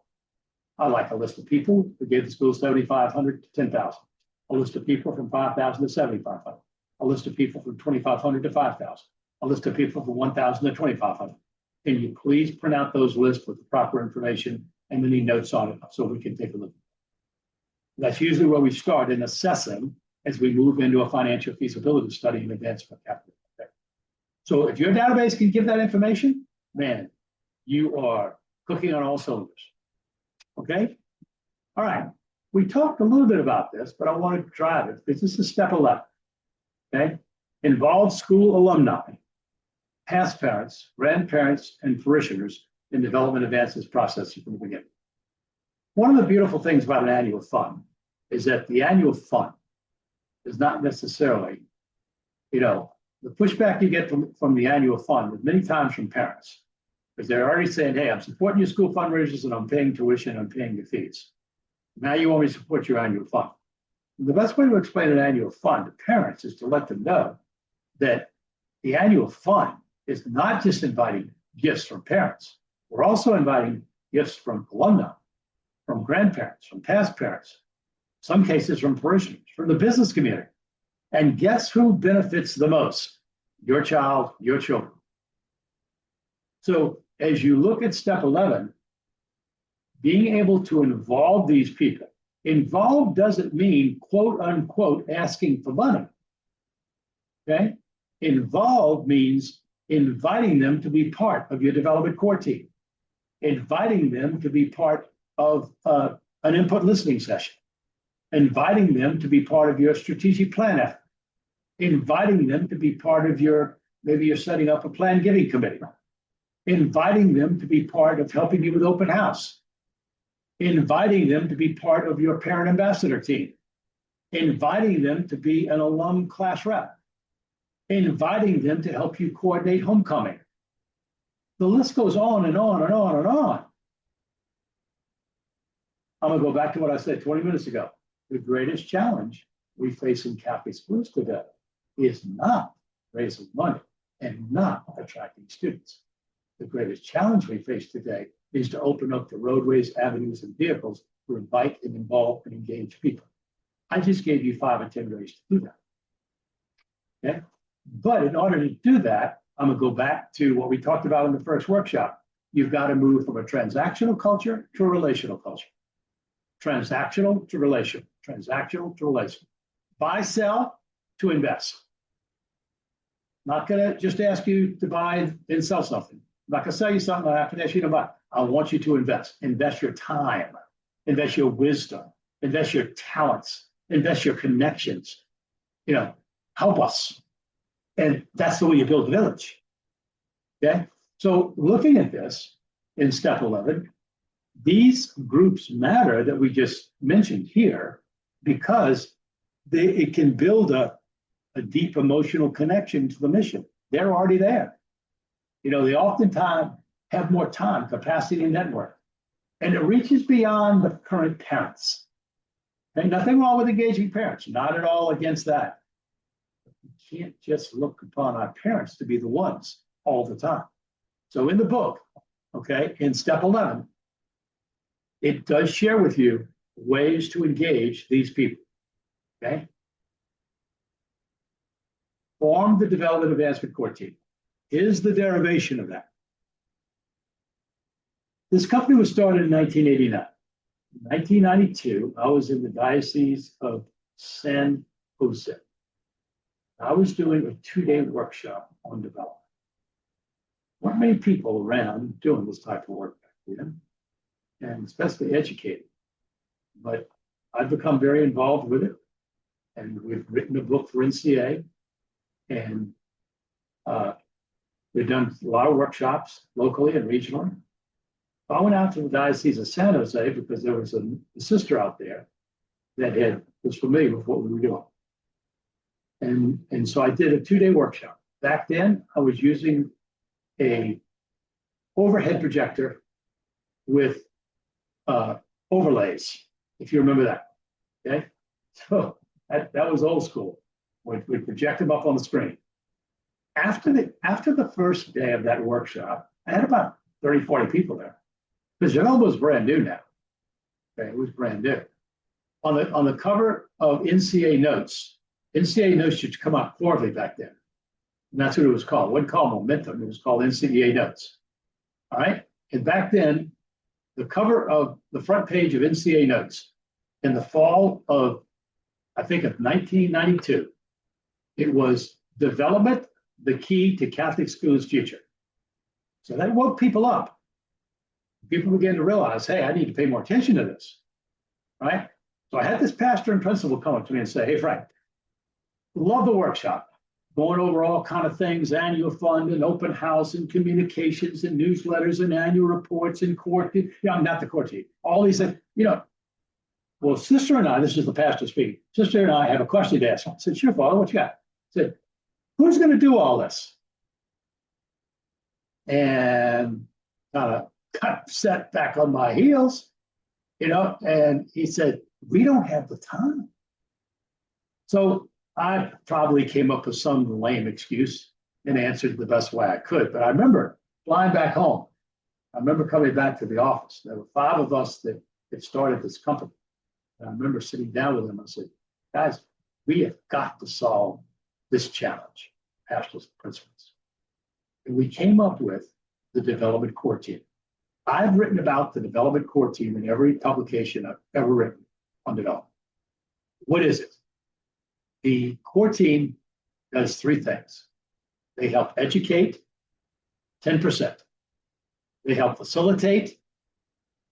I like a list of people who gave the school $7,500 to $10,000. A list of people from $5,000 to $7,500. A list of people from $2,500 to $5,000. A list of people from $1,000 to $2,500. Can you please print out those lists with the proper information and any notes on it so we can take a look? That's usually where we start in assessing as we move into a financial feasibility study in advance of capital. Okay. So if your database can give that information, man, you are cooking on all cylinders. Okay? All right. We talked a little bit about this, but I want to drive it because this is step 11. Okay? Involve school alumni, past parents, grandparents, and parishioners in development advances process from the beginning. One of the beautiful things about an annual fund is that the annual fund is not necessarily, the pushback you get from the annual fund is many times from parents, because they're already saying, hey, I'm supporting your school fundraisers and I'm paying tuition, I'm paying your fees. Now you want me to support your annual fund. And the best way to explain an annual fund to parents is to let them know that the annual fund is not just inviting gifts from parents. We're also inviting gifts from alumni, from grandparents, from past parents, some cases from parishioners, from the business community. And guess who benefits the most? Your child, your children. So as you look at step 11, being able to involve these people. Involve doesn't mean, quote unquote, asking for money. Okay? Involve means inviting them to be part of your development core team, inviting them to be part of an input listening session, inviting them to be part of your strategic plan effort, inviting them to be part of maybe you're setting up a plan giving committee, inviting them to be part of helping you with open house, inviting them to be part of your parent ambassador team, inviting them to be an alum class rep, inviting them to help you coordinate homecoming. The list goes on and on and on and on. I'm going to go back to what I said 20 minutes ago. The greatest challenge we face in Catholic schools today is not raising money and not attracting students. The greatest challenge we face today is to open up the roadways, avenues, and vehicles to invite and involve and engage people. I just gave you 5 or 10 ways to do that. Okay? But in order to do that, I'm going to go back to what we talked about in the first workshop. You've got to move from a transactional culture to a relational culture. Transactional to relational, transactional to relational. Buy, sell to invest. Not going to just ask you to buy and sell something. I'm not going to sell you something. I'm not going to ask you to buy. I want you to invest. Invest your time. Invest your wisdom. Invest your talents. Invest your connections. Help us. And that's the way you build a village. Okay? So looking at this in step 11, these groups matter that we just mentioned here because it can build a deep emotional connection to the mission. They're already there. They oftentimes have more time, capacity, and network. And it reaches beyond the current parents. Okay? Nothing wrong with engaging parents, not at all against that. But we can't just look upon our parents to be the ones all the time. So in the book, okay, in step 11, it does share with you ways to engage these people, okay? Form the development advancement core team. Here's the derivation of that. This company was started in 1989. In 1992, I was in the Diocese of San Jose. I was doing a 2-day workshop on development. Weren't many people around doing this type of work back then, and especially educated. But I've become very involved with it, and we've written a book for NCA, and we've done a lot of workshops locally and regionally. I went out to the Diocese of San Jose because there was a sister out there that was familiar with what we were doing. And so I did a 2-day workshop. Back then, I was using a overhead projector with overlays, if you remember that. Okay, so that was old school. We project them up on the screen. After the first day of that workshop, I had about 30, 40 people there. Because development was brand new now. Okay, it was brand new. On the cover of NCA notes used to come out quarterly back then. And that's what it was called. It wasn't called Momentum, it was called NCA Notes. All right. And back then, the cover of the front page of NCA Notes in the fall of, I think, of 1992, it was Development, the Key to Catholic Schools' Future. So that woke people up. People began to realize, hey, I need to pay more attention to this, right? So I had this pastor and principal come up to me and say, hey, Frank, love the workshop, going over all kind of things, annual fund and open house and communications and newsletters and annual reports and court, not the court team, all these things, Well, sister and I, this is the pastor speaking, sister and I have a question to ask. I said, sure, Father, what you got? I said, who's going to do all this? And got set back on my heels, and he said, we don't have the time. So I probably came up with some lame excuse and answered the best way I could. But I remember flying back home. I remember coming back to the office. There were 5 of us that started this company. And I remember sitting down with them. I said, guys, we have got to solve this challenge, pastors and principals. And we came up with the development core team. I've written about the development core team in every publication I've ever written on development. What is it? The core team does 3 things. They help educate, 10%. They help facilitate,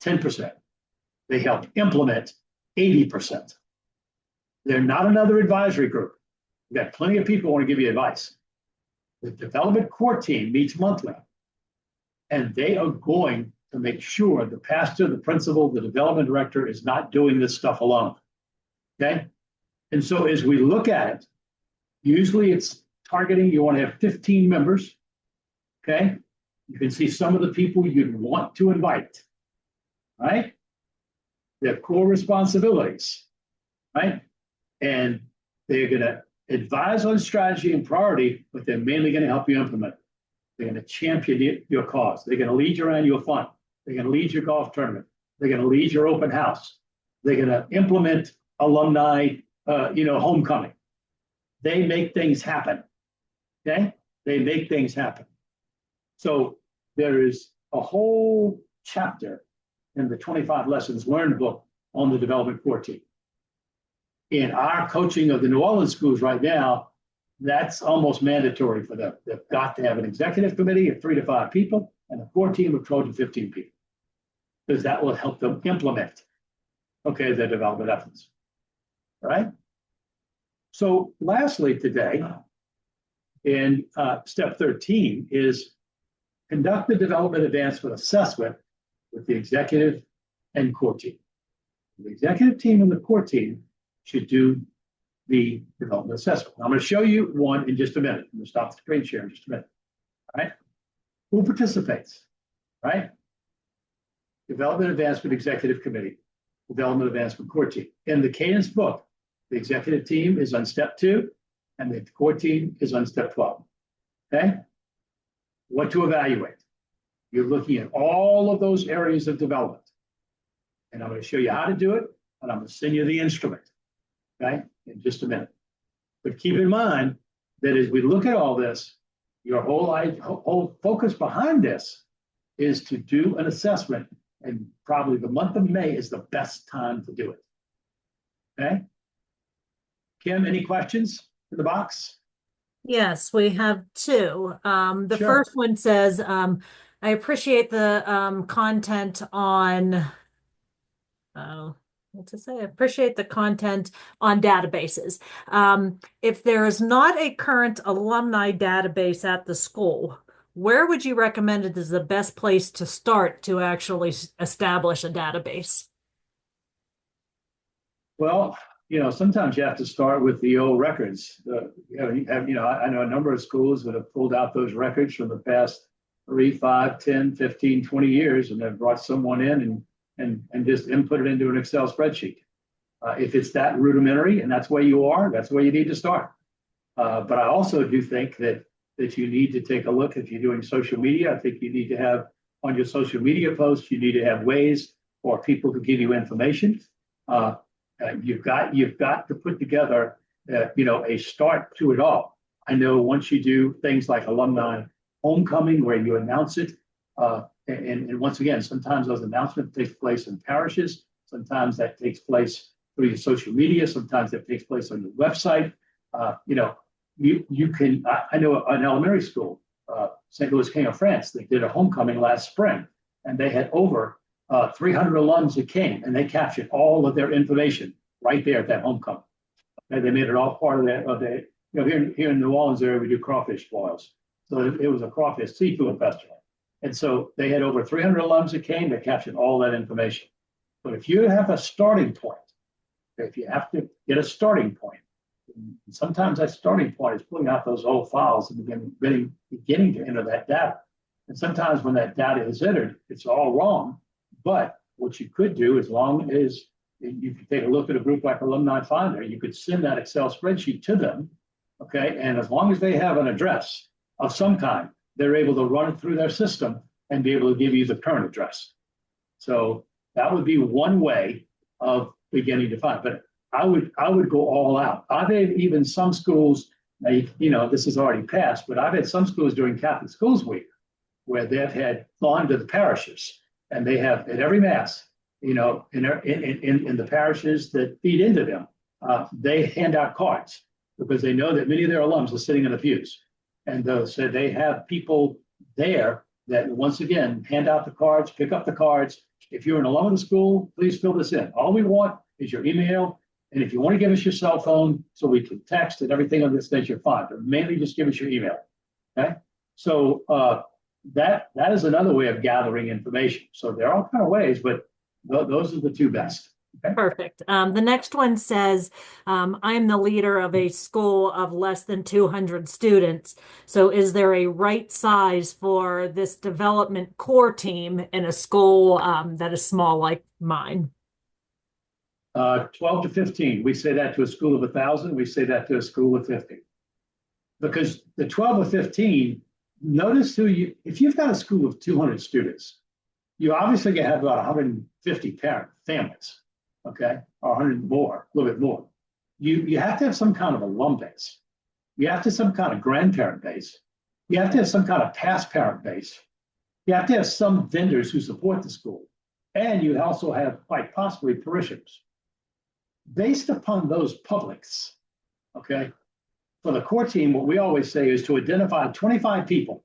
10%. They help implement, 80%. They're not another advisory group. We've got plenty of people who want to give you advice. The development core team meets monthly, and they are going to make sure the pastor, the principal, the development director is not doing this stuff alone. Okay? And so as we look at it, usually it's targeting, you want to have 15 members. Okay? You can see some of the people you'd want to invite, right? Their core responsibilities, right? And they're going to advise on strategy and priority, but they're mainly going to help you implement it. They're going to champion your cause. They're going to lead your annual fund. They're going to lead your golf tournament. They're going to lead your open house. They're going to implement alumni, homecoming. They make things happen. Okay? They make things happen. So there is a whole chapter in the 25 Lessons Learned book on the development core team. In our coaching of the New Orleans schools right now, that's almost mandatory for them. They've got to have an executive committee of 3 to 5 people and a core team of 12 to 15 people, because that will help them implement, their development efforts. All right? So lastly today, in step 13 is conduct the development advancement assessment with the executive and core team. The executive team and the core team should do the development assessment. I'm going to show you one in just a minute. I'm going to stop the screen share in just a minute. All right? Who participates? Right? Development Advancement Executive Committee, Development Advancement Core Team. In the Cadence book, the executive team is on step 2, and the core team is on step 12. Okay? What to evaluate? You're looking at all of those areas of development. And I'm going to show you how to do it, and I'm going to send you the instrument, okay, in just a minute. But keep in mind that as we look at all this, Your whole focus behind this is to do an assessment, and probably the month of May is the best time to do it. Okay? Kim, any questions in the box? Yes, we have two. The Sure. first one says, I appreciate the content on, what to say? I appreciate the content on databases. If there is not a current alumni database at the school, where would you recommend it is the best place to start to actually establish a database? Well, sometimes you have to start with the old records. I know a number of schools that have pulled out those records from the past 3, 5, 10, 15, 20 years, and have brought someone in and just input it into an Excel spreadsheet. If it's that rudimentary and that's where you are, that's where you need to start. But I also do think that you need to take a look. If you're doing social media, I think you need to have on your social media posts, you need to have ways for people to give you information. You've got to put together, a start to it all. I know once you do things like alumni homecoming, where you announce it, and once again, sometimes those announcements take place in parishes. Sometimes that takes place through your social media. Sometimes that takes place on your website. You can. I know an elementary school, St. Louis King of France. They did a homecoming last spring, and they had over 300 alums that came, and they captured all of their information right there at that homecoming. And they made it all part of that. Here in New Orleans, area we do crawfish boils, so it was a crawfish seafood festival, and so they had over 300 alums that came. They captured all that information. But if you have a starting point, if you have to get a starting point, sometimes that starting point is pulling out those old files and beginning to enter that data. And sometimes when that data is entered, it's all wrong. But what you could do, as long as you could take a look at a group like Alumni Finder, you could send that Excel spreadsheet to them, okay? And as long as they have an address of some kind, they're able to run it through their system and be able to give you the current address. So that would be one way of beginning to find. But I would go all out. I've had even some schools, this has already passed, but I've had some schools during Catholic Schools Week where they've had gone to the parishes, and they have at every mass, in the parishes that feed into them, they hand out cards because they know that many of their alums are sitting in the pews. And so they have people there that, once again, hand out the cards, pick up the cards. If you're an alum of the school, please fill this in. All we want is your email. And if you want to give us your cell phone so we can text and everything on this nature, fine. But mainly just give us your email. Okay. So that is another way of gathering information. So there are all kind of ways, but those are the two best. Okay? Perfect. The next one says, I'm the leader of a school of less than 200 students. So is there a right size for this development core team in a school that is small like mine? 12 to 15. We say that to a school of 1,000. We say that to a school of 50. Because the 12 or 15, notice if you've got a school of 200 students, you obviously can have about 150 parent families, okay, or 100 more, a little bit more. You have to have some kind of alum base. You have to have some kind of grandparent base. You have to have some kind of past parent base. You have to have some vendors who support the school. And you also have quite possibly parishioners. Based upon those publics, okay, for the core team, what we always say is to identify 25 people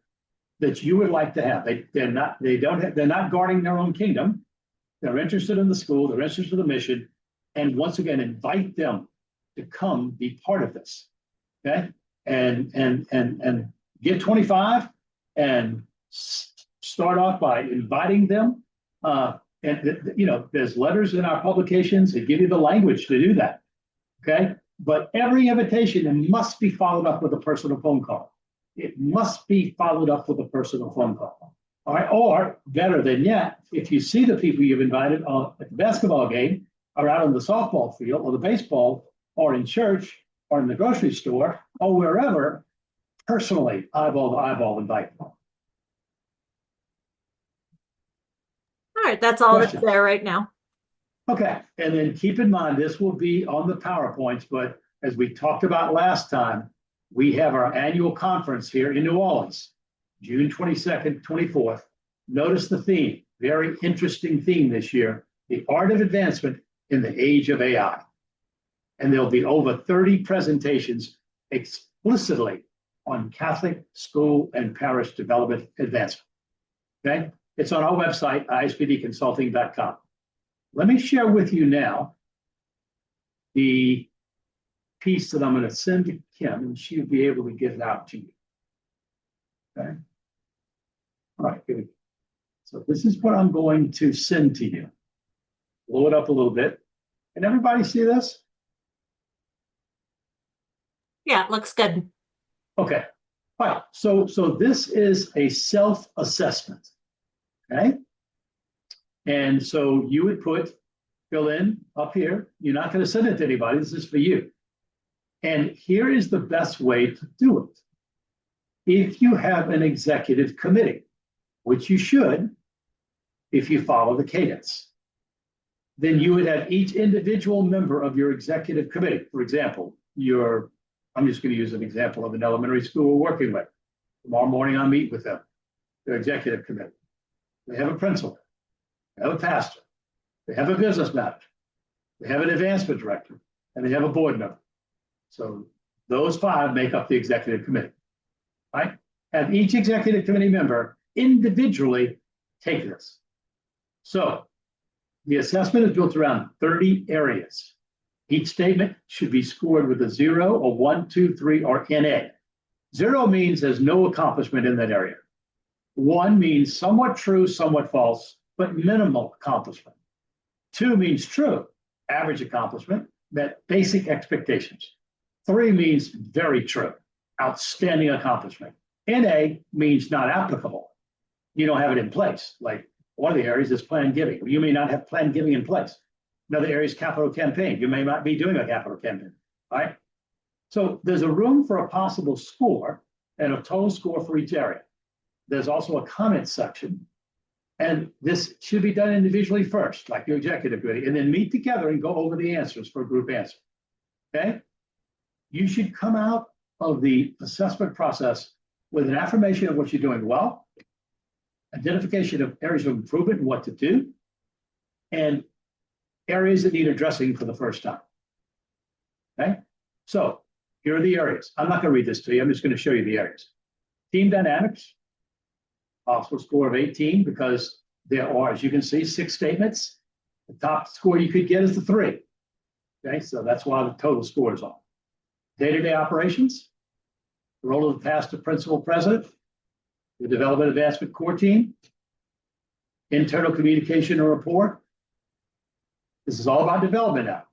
that you would like to have. They're not guarding their own kingdom. They're interested in the school. They're interested in the mission. And once again, invite them to come be part of this. Okay. And get 25 and start off by inviting them. There's letters in our publications that give you the language to do that. Okay. But every invitation must be followed up with a personal phone call. It must be followed up with a personal phone call. All right. Or better than yet, if you see the people you've invited at the basketball game or out on the softball field or the baseball or in church or in the grocery store or wherever, personally, eyeball to eyeball invite them. All right, that's all that's there right now. Okay, and then keep in mind, this will be on the PowerPoints, but as we talked about last time, we have our annual conference here in New Orleans, June 22nd, 24th. Notice the theme, very interesting theme this year, the art of advancement in the age of AI. And there'll be over 30 presentations explicitly on Catholic school and parish development advancement. Okay, it's on our website, ispdconsulting.com. Let me share with you now the piece that I'm going to send to Kim, and she'll be able to get it out to you. Okay. All right, good. So this is what I'm going to send to you. Blow it up a little bit. Can everybody see this? Yeah, it looks good. Okay. All right. So this is a self-assessment. Okay. And so you would fill in up here. You're not going to send it to anybody. This is for you. And here is the best way to do it. If you have an executive committee, which you should, if you follow the cadence, then you would have each individual member of your executive committee. For example, I'm just going to use an example of an elementary school we're working with. Tomorrow morning, I'll meet with them, their executive committee. They have a principal, they have a pastor, they have a business manager, they have an advancement director, and they have a board member. So those 5 make up the executive committee, right? Have each executive committee member individually take this. So the assessment is built around 30 areas. Each statement should be scored with a 0, a 1, 2, 3, or NA. 0 means there's no accomplishment in that area. 1 means somewhat true, somewhat false, but minimal accomplishment. 2 means true, average accomplishment, met basic expectations. 3 means very true, outstanding accomplishment. NA means not applicable. You don't have it in place. Like one of the areas is planned giving. You may not have planned giving in place. Another area is capital campaign. You may not be doing a capital campaign, right? So there's a room for a possible score and a total score for each area. There's also a comment section. And this should be done individually first, like your executive committee, and then meet together and go over the answers for a group answer, okay? You should come out of the assessment process with an affirmation of what you're doing well, identification of areas of improvement and what to do, and areas that need addressing for the first time. Okay, so here are the areas. I'm not going to read this to you. I'm just going to show you the areas. Team dynamics, possible score of 18 because there are, as you can see, 6 statements. The top score you could get is the 3. Okay, so that's why the total score is on. Day-to-day operations, the role of the pastor, principal, president, the development advancement core team, internal communication and rapport. This is all about development now.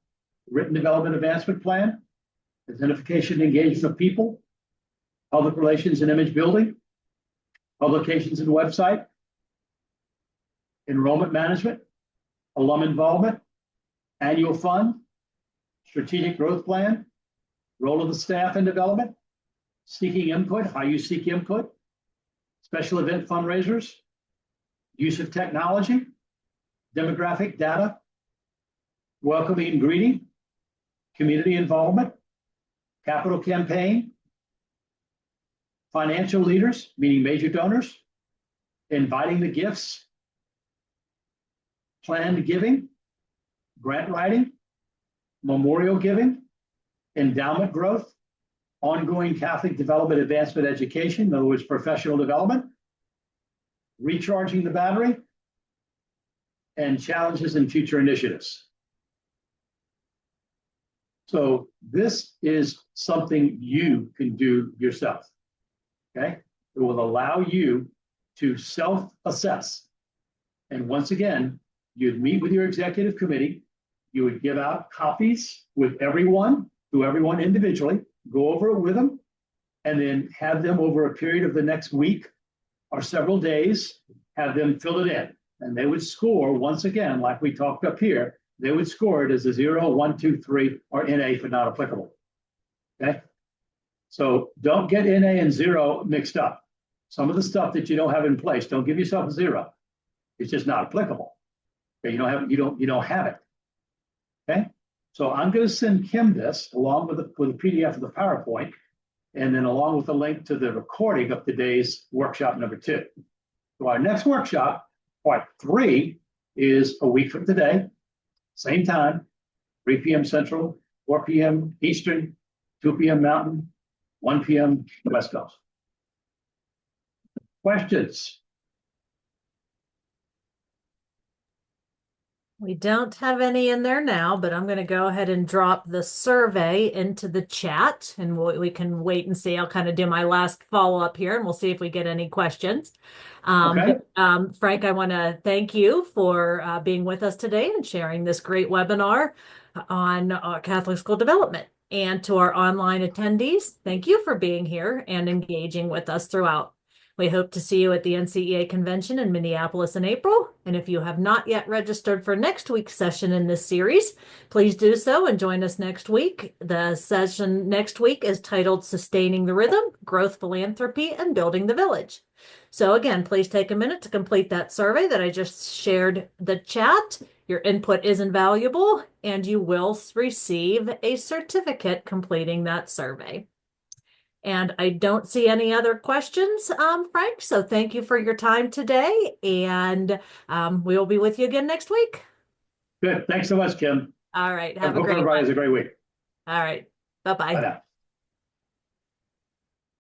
Written development advancement plan, identification and engagement of people, public relations and image building, publications and website, enrollment management, alum involvement, annual fund, strategic growth plan, role of the staff in development, seeking input, how you seek input, special event fundraisers, use of technology, demographic data, welcoming and greeting, community involvement, capital campaign, financial leaders, meaning major donors, inviting the gifts, planned giving, grant writing, memorial giving, endowment growth, ongoing Catholic development advancement education, in other words, professional development, recharging the battery, and challenges and future initiatives. So this is something you can do yourself, okay? It will allow you to self-assess. And once again, you'd meet with your executive committee, you would give out copies with everyone, to everyone individually, go over it with them, and then have them over a period of the next week or several days, have them fill it in. And they would score, once again, like we talked up here, they would score it as a 0, 1, 2, 3, or NA for not applicable. Okay? So don't get NA and 0 mixed up. Some of the stuff that you don't have in place, don't give yourself a 0. It's just not applicable. Okay? You don't have it. Okay? So I'm going to send Kim this along with a PDF of the PowerPoint. and then along with a link to the recording of today's workshop number 2. So our next workshop, part 3, is a week from today, same time, 3 p.m. Central, 4 p.m. Eastern, 2 p.m. Mountain, 1 p.m. West Coast. Questions? We don't have any in there now, but I'm going to go ahead and drop the survey into the chat, and we can wait and see. I'll kind of do my last follow-up here, and we'll see if we get any questions. Okay. Frank, I want to thank you for being with us today and sharing this great webinar on Catholic school development. And to our online attendees, thank you for being here and engaging with us throughout. We hope to see you at the NCEA convention in Minneapolis in April. And if you have not yet registered for next week's session in this series, please do so and join us next week. The session next week is titled Sustaining the Rhythm, Growth, Philanthropy, and Building the Village. So again, please take a minute to complete that survey that I just shared the chat. Your input is invaluable, and you will receive a certificate completing that survey. And I don't see any other questions, Frank. So thank you for your time today. And we will be with you again next week. Good. Thanks so much, Kim. All right. I Have a hope great everybody one. has a great week. All right. Bye-bye. Bye now.